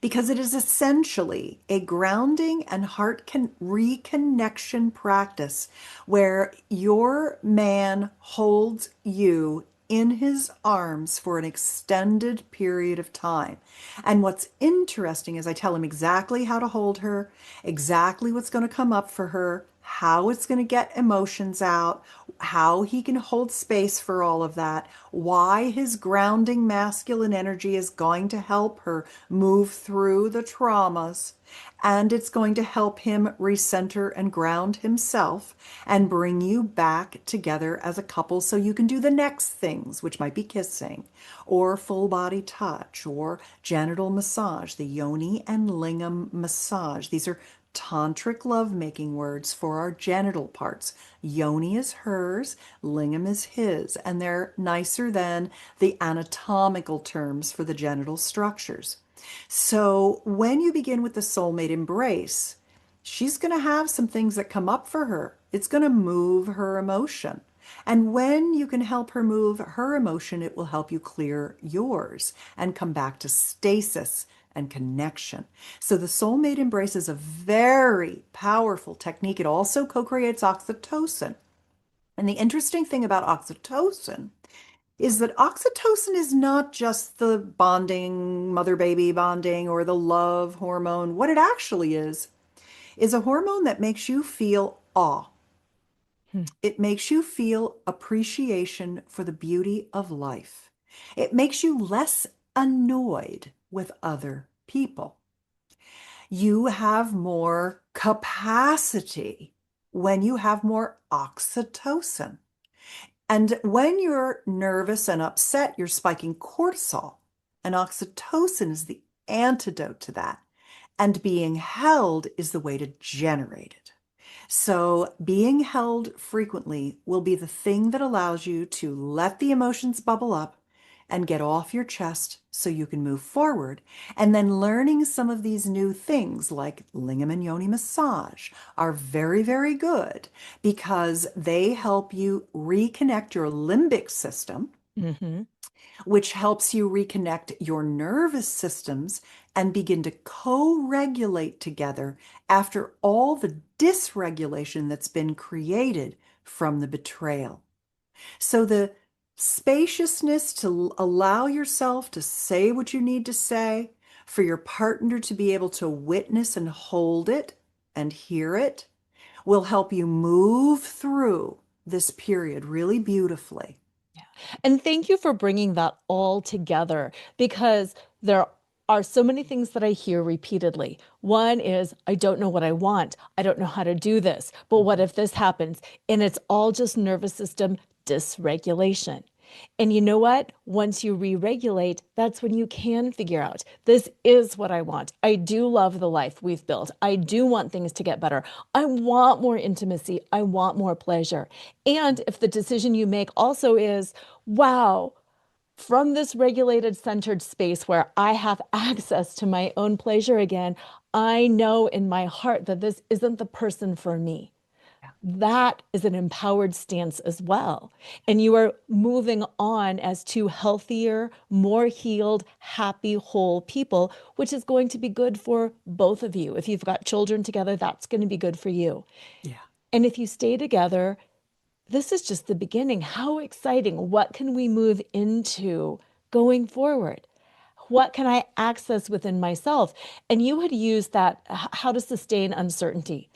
Speaker 3: because it is essentially a grounding and heart reconnection practice where your man holds you in his arms for an extended period of time. And what's interesting is I tell him exactly how to hold her, exactly what's going to come up for her, how it's going to get emotions out, how he can hold space for all of that, why his grounding masculine energy is going to help her move through the traumas, and it's going to help him recenter and ground himself and bring you back together as a couple so you can do the next things, which might be kissing or full body touch or genital massage, the yoni and lingam massage. These are tantric lovemaking words for our genital parts. Yoni is hers, lingam is his, and they're nicer than the anatomical terms for the genital structures. So when you begin with the soulmate embrace, she's going to have some things that come up for her. It's going to move her emotion. And when you can help her move her emotion, it will help you clear yours and come back to stasis and connection. So the soulmate embrace is a very powerful technique. It also co-creates oxytocin. And the interesting thing about oxytocin is that oxytocin is not just the bonding, mother-baby bonding, or the love hormone. What it actually is a hormone that makes you feel awe.
Speaker 2: Hmm.
Speaker 3: It makes you feel appreciation for the beauty of life. It makes you less annoyed with other people. You have more capacity when you have more oxytocin. And when you're nervous and upset, you're spiking cortisol. And oxytocin is the antidote to that. And being held is the way to generate it. So being held frequently will be the thing that allows you to let the emotions bubble up and get off your chest so you can move forward. And then learning some of these new things like lingam and yoni massage are very, very good because they help you reconnect your limbic system,
Speaker 2: Mm-hmm.
Speaker 3: which helps you reconnect your nervous systems and begin to co-regulate together after all the dysregulation that's been created from the betrayal. So the spaciousness to allow yourself to say what you need to say, for your partner to be able to witness and hold it and hear it, will help you move through this period really beautifully.
Speaker 2: And thank you for bringing that all together because there are so many things that I hear repeatedly. One is, I don't know what I want. I don't know how to do this. But what if this happens? And it's all just nervous system dysregulation. And you know what? Once you re-regulate, that's when you can figure out this is what I want. I do love the life we've built. I do want things to get better. I want more intimacy. I want more pleasure. And if the decision you make also is, wow, from this regulated, centered space where I have access to my own pleasure again, I know in my heart that this isn't the person for me. That is an empowered stance as well. And you are moving on as two healthier, more healed, happy, whole people, which is going to be good for both of you. If you've got children together, that's going to be good for you.
Speaker 3: Yeah.
Speaker 2: And if you stay together, this is just the beginning. How exciting. What can we move into going forward? What can I access within myself? And you had used that how to sustain uncertainty.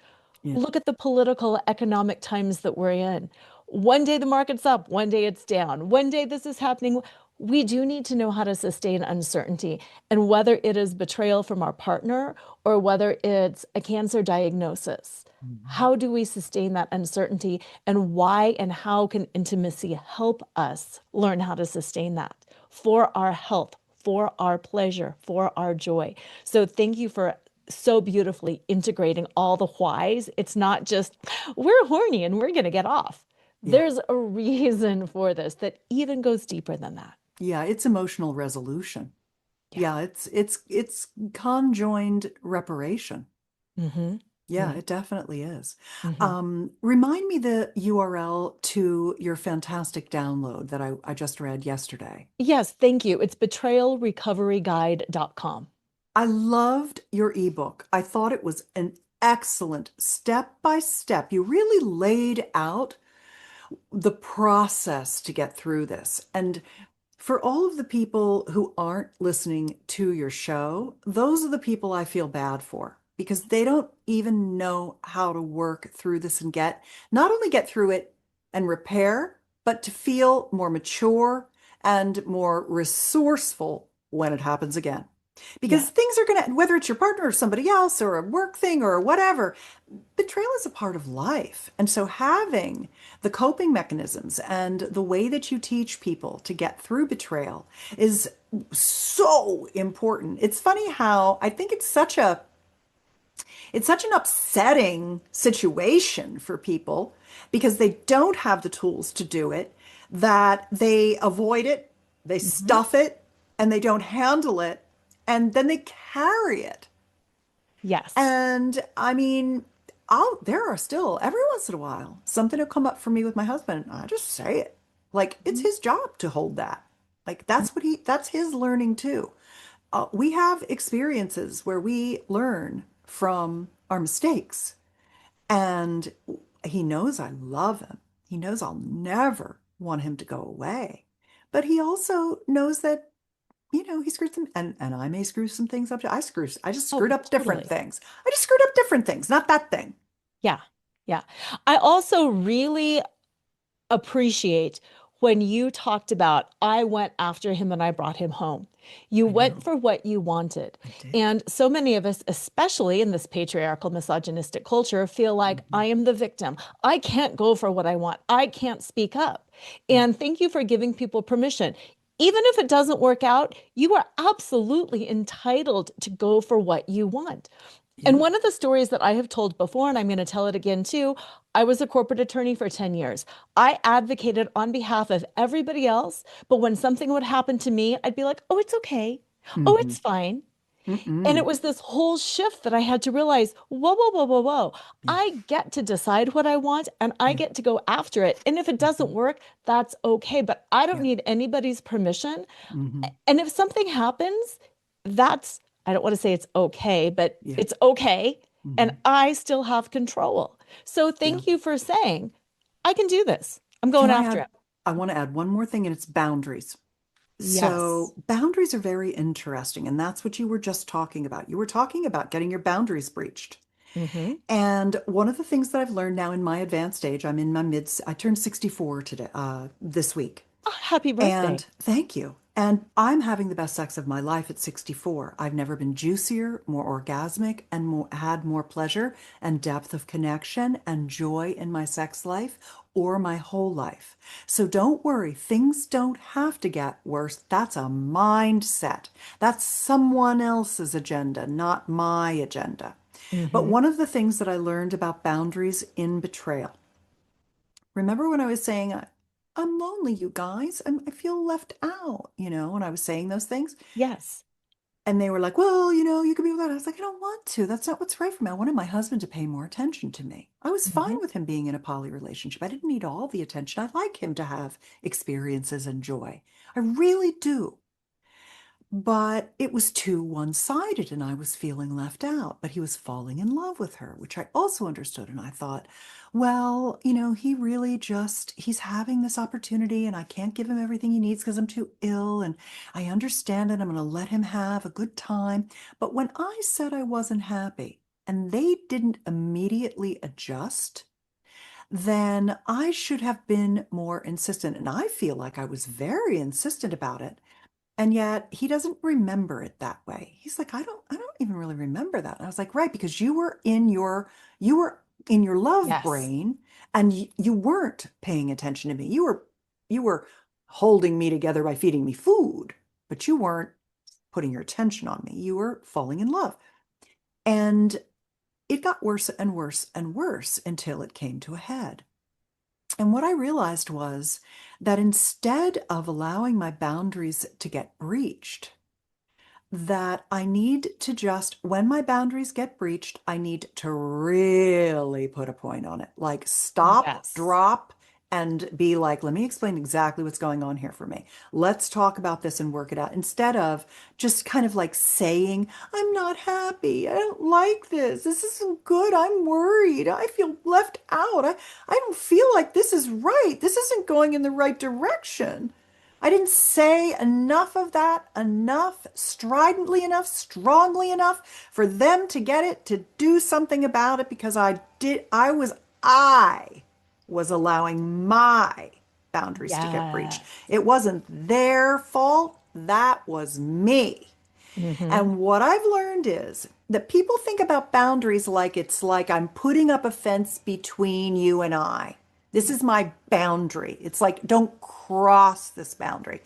Speaker 3: Yeah.
Speaker 2: Look at the political economic times that we're in. One day the market's up, one day it's down. One day this is happening. We do need to know how to sustain uncertainty. And whether it is betrayal from our partner or whether it's a cancer diagnosis,
Speaker 3: Mhm.
Speaker 2: how do we sustain that uncertainty? And why and how can intimacy help us learn how to sustain that for our health, for our pleasure, for our joy? So thank you for so beautifully integrating all the whys. It's not just we're horny and we're going to get off.
Speaker 3: Yeah.
Speaker 2: There's a reason for this that even goes deeper than that.
Speaker 3: Yeah, it's emotional resolution.
Speaker 2: Yeah.
Speaker 3: Yeah, it's conjoined reparation.
Speaker 2: Mm-hmm.
Speaker 3: Yeah, it definitely is.
Speaker 2: Mm-hmm.
Speaker 3: Remind me the URL to your fantastic download that I just read yesterday.
Speaker 2: Yes, thank you. It's betrayalrecoveryguide.com.
Speaker 3: I loved your ebook. I thought it was an excellent step by step. You really laid out the process to get through this. And for all of the people who aren't listening to your show, those are the people I feel bad for because they don't even know how to work through this and not only get through it and repair, but to feel more mature and more resourceful when it happens again. Because
Speaker 2: Yes.
Speaker 3: things are going to, whether it's your partner or somebody else or a work thing or whatever, betrayal is a part of life. And so having the coping mechanisms and the way that you teach people to get through betrayal is so important. It's funny how I think it's such an upsetting situation for people because they don't have the tools to do it, that they avoid it, they
Speaker 2: Mm-hmm.
Speaker 3: stuff it, and they don't handle it, and then they carry it.
Speaker 2: Yes.
Speaker 3: And I mean, there are still every once in a while something will come up for me with my husband. And I just say it. Like it's
Speaker 2: Mhm.
Speaker 3: his job to hold that. Like that's his learning too. We have experiences where we learn from our mistakes, and he knows I love him. He knows I'll never want him to go away. But he also knows that he screwed some, and I may screw some things up. I just
Speaker 2: Oh,
Speaker 3: screwed up different
Speaker 2: totally.
Speaker 3: things. I just screwed up different things, not that thing.
Speaker 2: Yeah. Yeah. I also really appreciate when you talked about I went after him and I brought him home. You
Speaker 3: I
Speaker 2: went
Speaker 3: know.
Speaker 2: for what you wanted.
Speaker 3: I did.
Speaker 2: And so many of us, especially in this patriarchal, misogynistic culture, feel like
Speaker 3: Hmm.
Speaker 2: I am the victim. I can't go for what I want. I can't speak up.
Speaker 3: Yeah.
Speaker 2: And thank you for giving people permission. Even if it doesn't work out, you are absolutely entitled to go for what you want. And
Speaker 3: Yeah.
Speaker 2: one of the stories that I have told before, and I'm going to tell it again too, I was a corporate attorney for 10 years. I advocated on behalf of everybody else, but when something would happen to me, I'd be like, oh, it's okay. Oh,
Speaker 3: Hmm.
Speaker 2: it's fine. And it
Speaker 3: Mm-mm.
Speaker 2: was this whole shift that I had to realize, whoa, whoa, whoa, whoa, whoa.
Speaker 3: Yeah.
Speaker 2: I get to decide what I want and I
Speaker 3: Yeah.
Speaker 2: get to go after it. And if it doesn't
Speaker 3: Hmm.
Speaker 2: work, that's okay. But I don't
Speaker 3: Yeah.
Speaker 2: need anybody's permission.
Speaker 3: Hmm.
Speaker 2: And if something happens, that's, I don't want to say it's okay, but
Speaker 3: Yeah.
Speaker 2: it's okay. And
Speaker 3: Hmm.
Speaker 2: I still have control. So
Speaker 3: Yeah.
Speaker 2: thank you for saying, I can do this. I'm
Speaker 3: Can
Speaker 2: going
Speaker 3: I
Speaker 2: after
Speaker 3: add?
Speaker 2: it.
Speaker 3: I want to add one more thing, and it's boundaries.
Speaker 2: Yes.
Speaker 3: So, boundaries are very interesting, and that's what you were just talking about. You were talking about getting your boundaries breached.
Speaker 2: Mm-hmm.
Speaker 3: And one of the things that I've learned now in my advanced age, I turned 64 today, this week.
Speaker 2: Oh, happy birthday.
Speaker 3: And thank you. And I'm having the best sex of my life at 64. I've never been juicier, more orgasmic, and had more pleasure and depth of connection and joy in my sex life or my whole life. So don't worry, things don't have to get worse. That's a mindset. That's someone else's agenda, not my agenda. But
Speaker 2: Mm-hmm.
Speaker 3: one of the things that I learned about boundaries in betrayal, remember when I was saying, I'm lonely, you guys. I feel left out, when I was saying those things?
Speaker 2: Yes.
Speaker 3: And they were like, well, you could be with that. I was like, I don't want to. That's not what's right for me. I wanted my husband to pay more attention to me. I was
Speaker 2: Mm-hmm.
Speaker 3: fine with him being in a poly relationship. I didn't need all the attention. I like him to have experiences and joy. I really do. But it was too one-sided and I was feeling left out. But he was falling in love with her, which I also understood. And I thought, well, he really he's having this opportunity and I can't give him everything he needs because I'm too ill. And I understand it. I'm going to let him have a good time. But when I said I wasn't happy and they didn't immediately adjust, then I should have been more insistent. And I feel like I was very insistent about it. And yet he doesn't remember it that way. He's like, I don't even really remember that. And I was like, right, because you were in your love
Speaker 2: Yes.
Speaker 3: brain and you weren't paying attention to me. You were holding me together by feeding me food, but you weren't putting your attention on me. You were falling in love. And it got worse and worse and worse until it came to a head. And what I realized was that instead of allowing my boundaries to get breached, that I need to just, when my boundaries get breached, I need to really put a point on it. Like stop,
Speaker 2: Yes.
Speaker 3: drop, and be like, let me explain exactly what's going on here for me. Let's talk about this and work it out. Instead of just kind of like saying, I'm not happy. I don't like this. This isn't good. I'm worried. I feel left out. I don't feel like this is right. This isn't going in the right direction. I didn't say enough of that, enough, stridently enough, strongly enough for them to get it, to do something about it because I was allowing my boundaries to get breached.
Speaker 2: Yes.
Speaker 3: It wasn't their fault. That was me.
Speaker 2: Hmm.
Speaker 3: And what I've learned is that people think about boundaries like it's like I'm putting up a fence between you and I. This is my boundary. It's like, don't cross this boundary.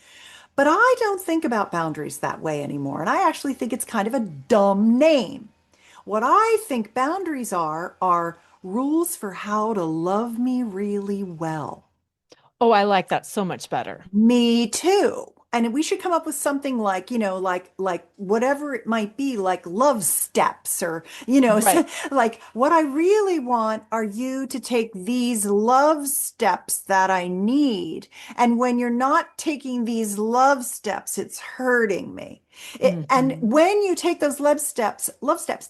Speaker 3: But I don't think about boundaries that way anymore. And I actually think it's kind of a dumb name. What I think boundaries are rules for how to love me really well.
Speaker 2: Oh, I like that so much better.
Speaker 3: Me too. And we should come up with something like, like whatever it might be, like love steps or,
Speaker 2: Right.
Speaker 3: like what I really want are you to take these love steps that I need. And when you're not taking these love steps, it's hurting me. And
Speaker 2: Hmm.
Speaker 3: when you take those love steps,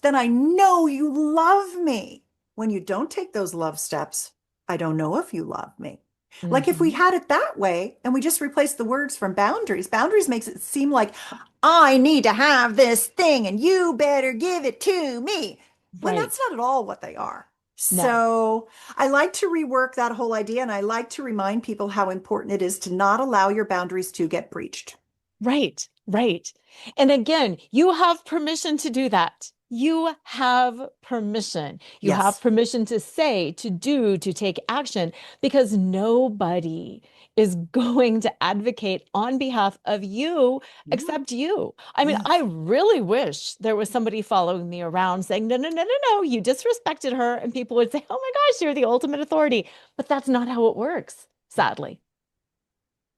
Speaker 3: then I know you love me. When you don't take those love steps, I don't know if you love me. Like if we
Speaker 2: Hmm.
Speaker 3: had it that way and we just replaced the words from boundaries, boundaries makes it seem like I need to have this thing and you better give it to me. When that's
Speaker 2: Right.
Speaker 3: not at all what they are.
Speaker 2: No.
Speaker 3: So I like to rework that whole idea and I like to remind people how important it is to not allow your boundaries to get breached.
Speaker 2: Right, right. And again, you have permission to do that. You have permission. You have
Speaker 3: Yes.
Speaker 2: permission to say, to do, to take action, because nobody is going to advocate on behalf of you
Speaker 3: Yeah.
Speaker 2: except you. I mean, I
Speaker 3: Yes.
Speaker 2: really wish there was somebody following me around saying, no, no, no, no, no, you disrespected her. And people would say, oh my gosh, you're the ultimate authority. But that's not how it works,
Speaker 3: Yeah.
Speaker 2: sadly.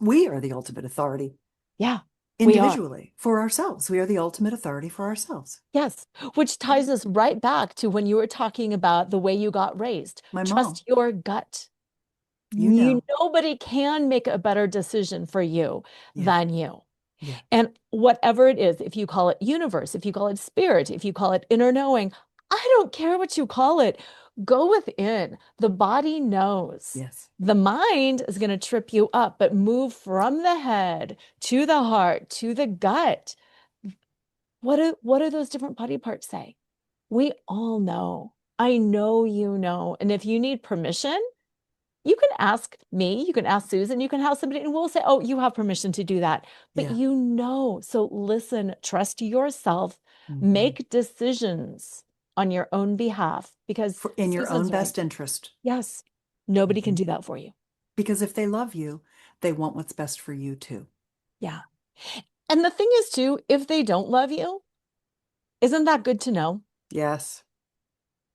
Speaker 3: We are the ultimate authority
Speaker 2: Yeah, we are.
Speaker 3: individually for ourselves. We are the ultimate authority for ourselves.
Speaker 2: Yes, which ties us right back to when you were talking about the way you got raised.
Speaker 3: My mom,
Speaker 2: Trust your gut.
Speaker 3: you know.
Speaker 2: Nobody can make a better decision for you
Speaker 3: Yeah.
Speaker 2: than you.
Speaker 3: Yeah.
Speaker 2: And whatever it is, if you call it universe, if you call it spirit, if you call it inner knowing, I don't care what you call it. Go within. The body knows.
Speaker 3: Yes.
Speaker 2: The mind is going to trip you up, but move from the head to the heart to the gut. What do those different body parts say? We all know. I know you know. And if you need permission, you can ask me, you can ask Susan, you can have somebody, and we'll say, oh, you have permission to do that. But
Speaker 3: Yeah.
Speaker 2: you know. So listen, trust yourself,
Speaker 3: Mhm.
Speaker 2: make decisions on your own behalf because
Speaker 3: For in your own
Speaker 2: Susan's right.
Speaker 3: best interest.
Speaker 2: Yes, nobody can
Speaker 3: Mhm.
Speaker 2: do that for you.
Speaker 3: Because if they love you, they want what's best for you too.
Speaker 2: Yeah. And the thing is, too, if they don't love you, isn't that good to know?
Speaker 3: Yes.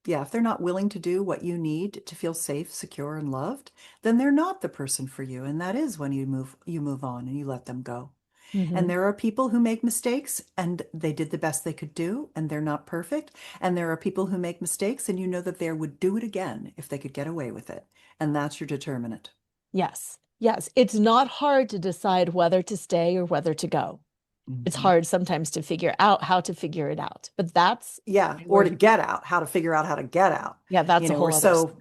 Speaker 3: Yeah, if they're not willing to do what you need to feel safe, secure, and loved, then they're not the person for you. And that is when you move on and you let them go. And
Speaker 2: Hmm.
Speaker 3: there are people who make mistakes and they did the best they could do and they're not perfect. And there are people who make mistakes and you know that they would do it again if they could get away with it. And that's your determinant.
Speaker 2: Yes. Yes. It's not hard to decide whether to stay or whether to go. it's
Speaker 3: Mhm.
Speaker 2: hard sometimes to figure out how to figure it out. But that's
Speaker 3: Yeah, or
Speaker 2: where,
Speaker 3: to get out, how to figure out how to get out.
Speaker 2: yeah, that's a
Speaker 3: We're
Speaker 2: whole other.
Speaker 3: so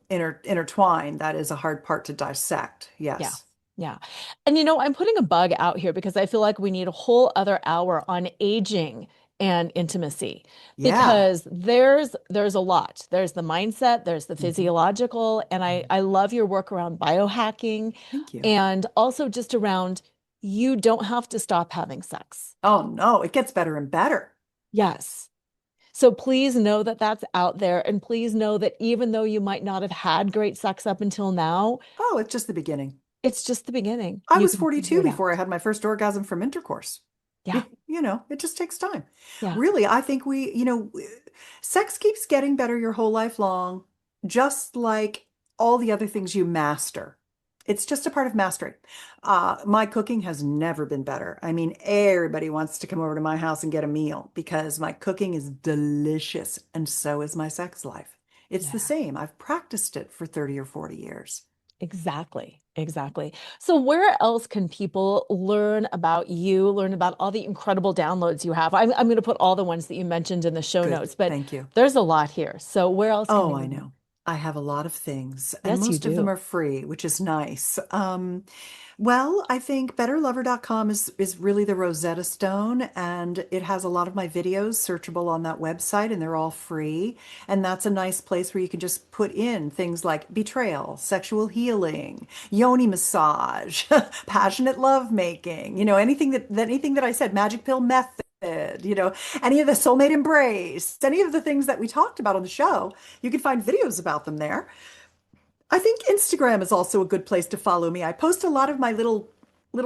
Speaker 3: intertwined. That is a hard part to dissect.
Speaker 2: Yeah.
Speaker 3: Yes.
Speaker 2: Yeah. And I'm putting a bug out here because I feel like we need a whole other hour on aging and intimacy
Speaker 3: Yeah.
Speaker 2: because there's a lot. There's the mindset, there's the
Speaker 3: Mhm.
Speaker 2: physiological, and I love your work around biohacking
Speaker 3: Thank you.
Speaker 2: and also just around you don't have to stop having sex.
Speaker 3: Oh no, it gets better and better.
Speaker 2: Yes. So please know that that's out there. And please know that even though you might not have had great sex up until now,
Speaker 3: Oh, it's just the beginning.
Speaker 2: it's just the beginning.
Speaker 3: I
Speaker 2: You
Speaker 3: was
Speaker 2: can figure
Speaker 3: 42
Speaker 2: it
Speaker 3: before I
Speaker 2: out.
Speaker 3: had my first orgasm from intercourse.
Speaker 2: Yeah.
Speaker 3: It just takes time.
Speaker 2: Yeah.
Speaker 3: Really, I think sex keeps getting better your whole life long, just like all the other things you master. It's just a part of mastery. My cooking has never been better. I mean, everybody wants to come over to my house and get a meal because my cooking is delicious, and so is my sex life. It's the
Speaker 2: Yeah.
Speaker 3: same. I've practiced it for 30 or 40 years.
Speaker 2: Exactly. Exactly. So where else can people learn about you, learn about all the incredible downloads you have? I'm going to put all the ones that you mentioned in the show
Speaker 3: Good.
Speaker 2: notes, but
Speaker 3: Thank you.
Speaker 2: there's a lot here. So where else can
Speaker 3: Oh,
Speaker 2: they
Speaker 3: I
Speaker 2: learn?
Speaker 3: know. I have a lot of things, and
Speaker 2: Yes, you
Speaker 3: most of them
Speaker 2: do.
Speaker 3: are free, which is nice. Well, I think betterlover.com is really the Rosetta Stone, and it has a lot of my videos searchable on that website, and they're all free. And that's a nice place where you can just put in things like betrayal, sexual healing, yoni massage, passionate lovemaking, anything that I said, magic pill method. Any of the soulmate embrace, any of the things that we talked about on the show, you can find videos about them there. I think Instagram is also a good place to follow me. I post a lot of my little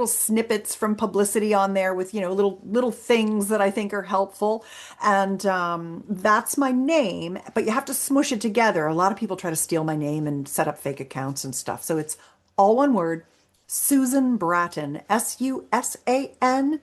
Speaker 3: snippets from publicity on there with, little things that I think are helpful. And that's my name, but you have to smush it together. A lot of people try to steal my name and set up fake accounts and stuff. So it's all one word, Susan Bratton, SusanBratton.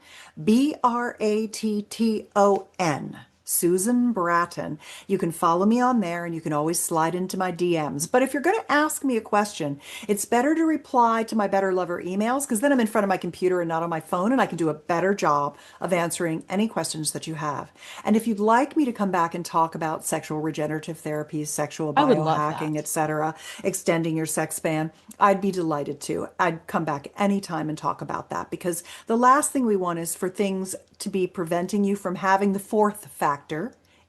Speaker 3: Susan Bratton. You can follow me on there and you can always slide into my DMs. But if you're going to ask me a question, it's better to reply to my Better Lover emails because then I'm in front of my computer and not on my phone and I can do a better job of answering any questions that you have. And if you'd like me to come back and talk about sexual regenerative therapies, sexual
Speaker 2: I would love
Speaker 3: biohacking,
Speaker 2: that.
Speaker 3: etc., extending your sex span, I'd be delighted to. I'd come back anytime and talk about that because the last thing we want is for things to be preventing you from having the fourth factor,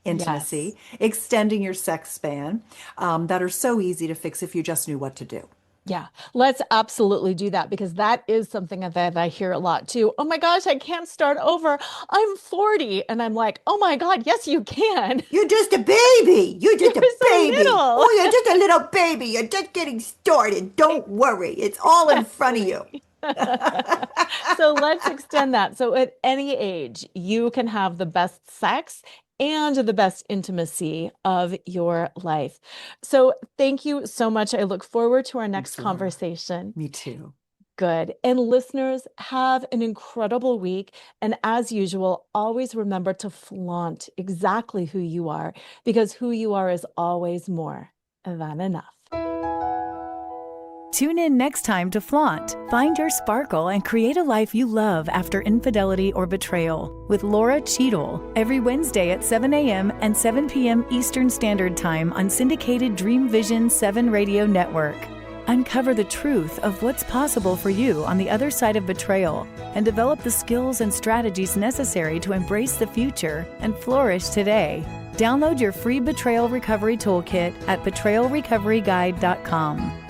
Speaker 2: Yes.
Speaker 3: intimacy, extending your sex span, that are so easy to fix if you just knew what to do.
Speaker 2: Yeah, let's absolutely do that because that is something that I hear a lot too. Oh my gosh, I can't start over. I'm 40. And I'm like, oh my God, yes, you can.
Speaker 3: You're just a baby. You're
Speaker 2: You're
Speaker 3: just a
Speaker 2: so
Speaker 3: baby.
Speaker 2: little.
Speaker 3: Oh, you're just a little baby. You're just getting started. Don't worry. It's all in front of you.
Speaker 2: Exactly. So let's extend that. So at any age, you can have the best sex and the best intimacy of your life. So thank you so much. I look forward to our next
Speaker 3: Thanks, Laura.
Speaker 2: conversation.
Speaker 3: Me too.
Speaker 2: Good. And listeners, have an incredible week. And as usual, always remember to flaunt exactly who you are because who you are is always more than enough.
Speaker 1: Tune in next time to Flaunt, find your sparkle, and create a life you love after infidelity or betrayal with Lora Cheadle every Wednesday at 7 a.m. and 7 p.m. Eastern Standard Time on syndicated Dream Vision 7 Radio Network. Uncover the truth of what's possible for you on the other side of betrayal and develop the skills and strategies necessary to embrace the future and flourish today. Download your free Betrayal Recovery Toolkit at betrayalrecoveryguide.com.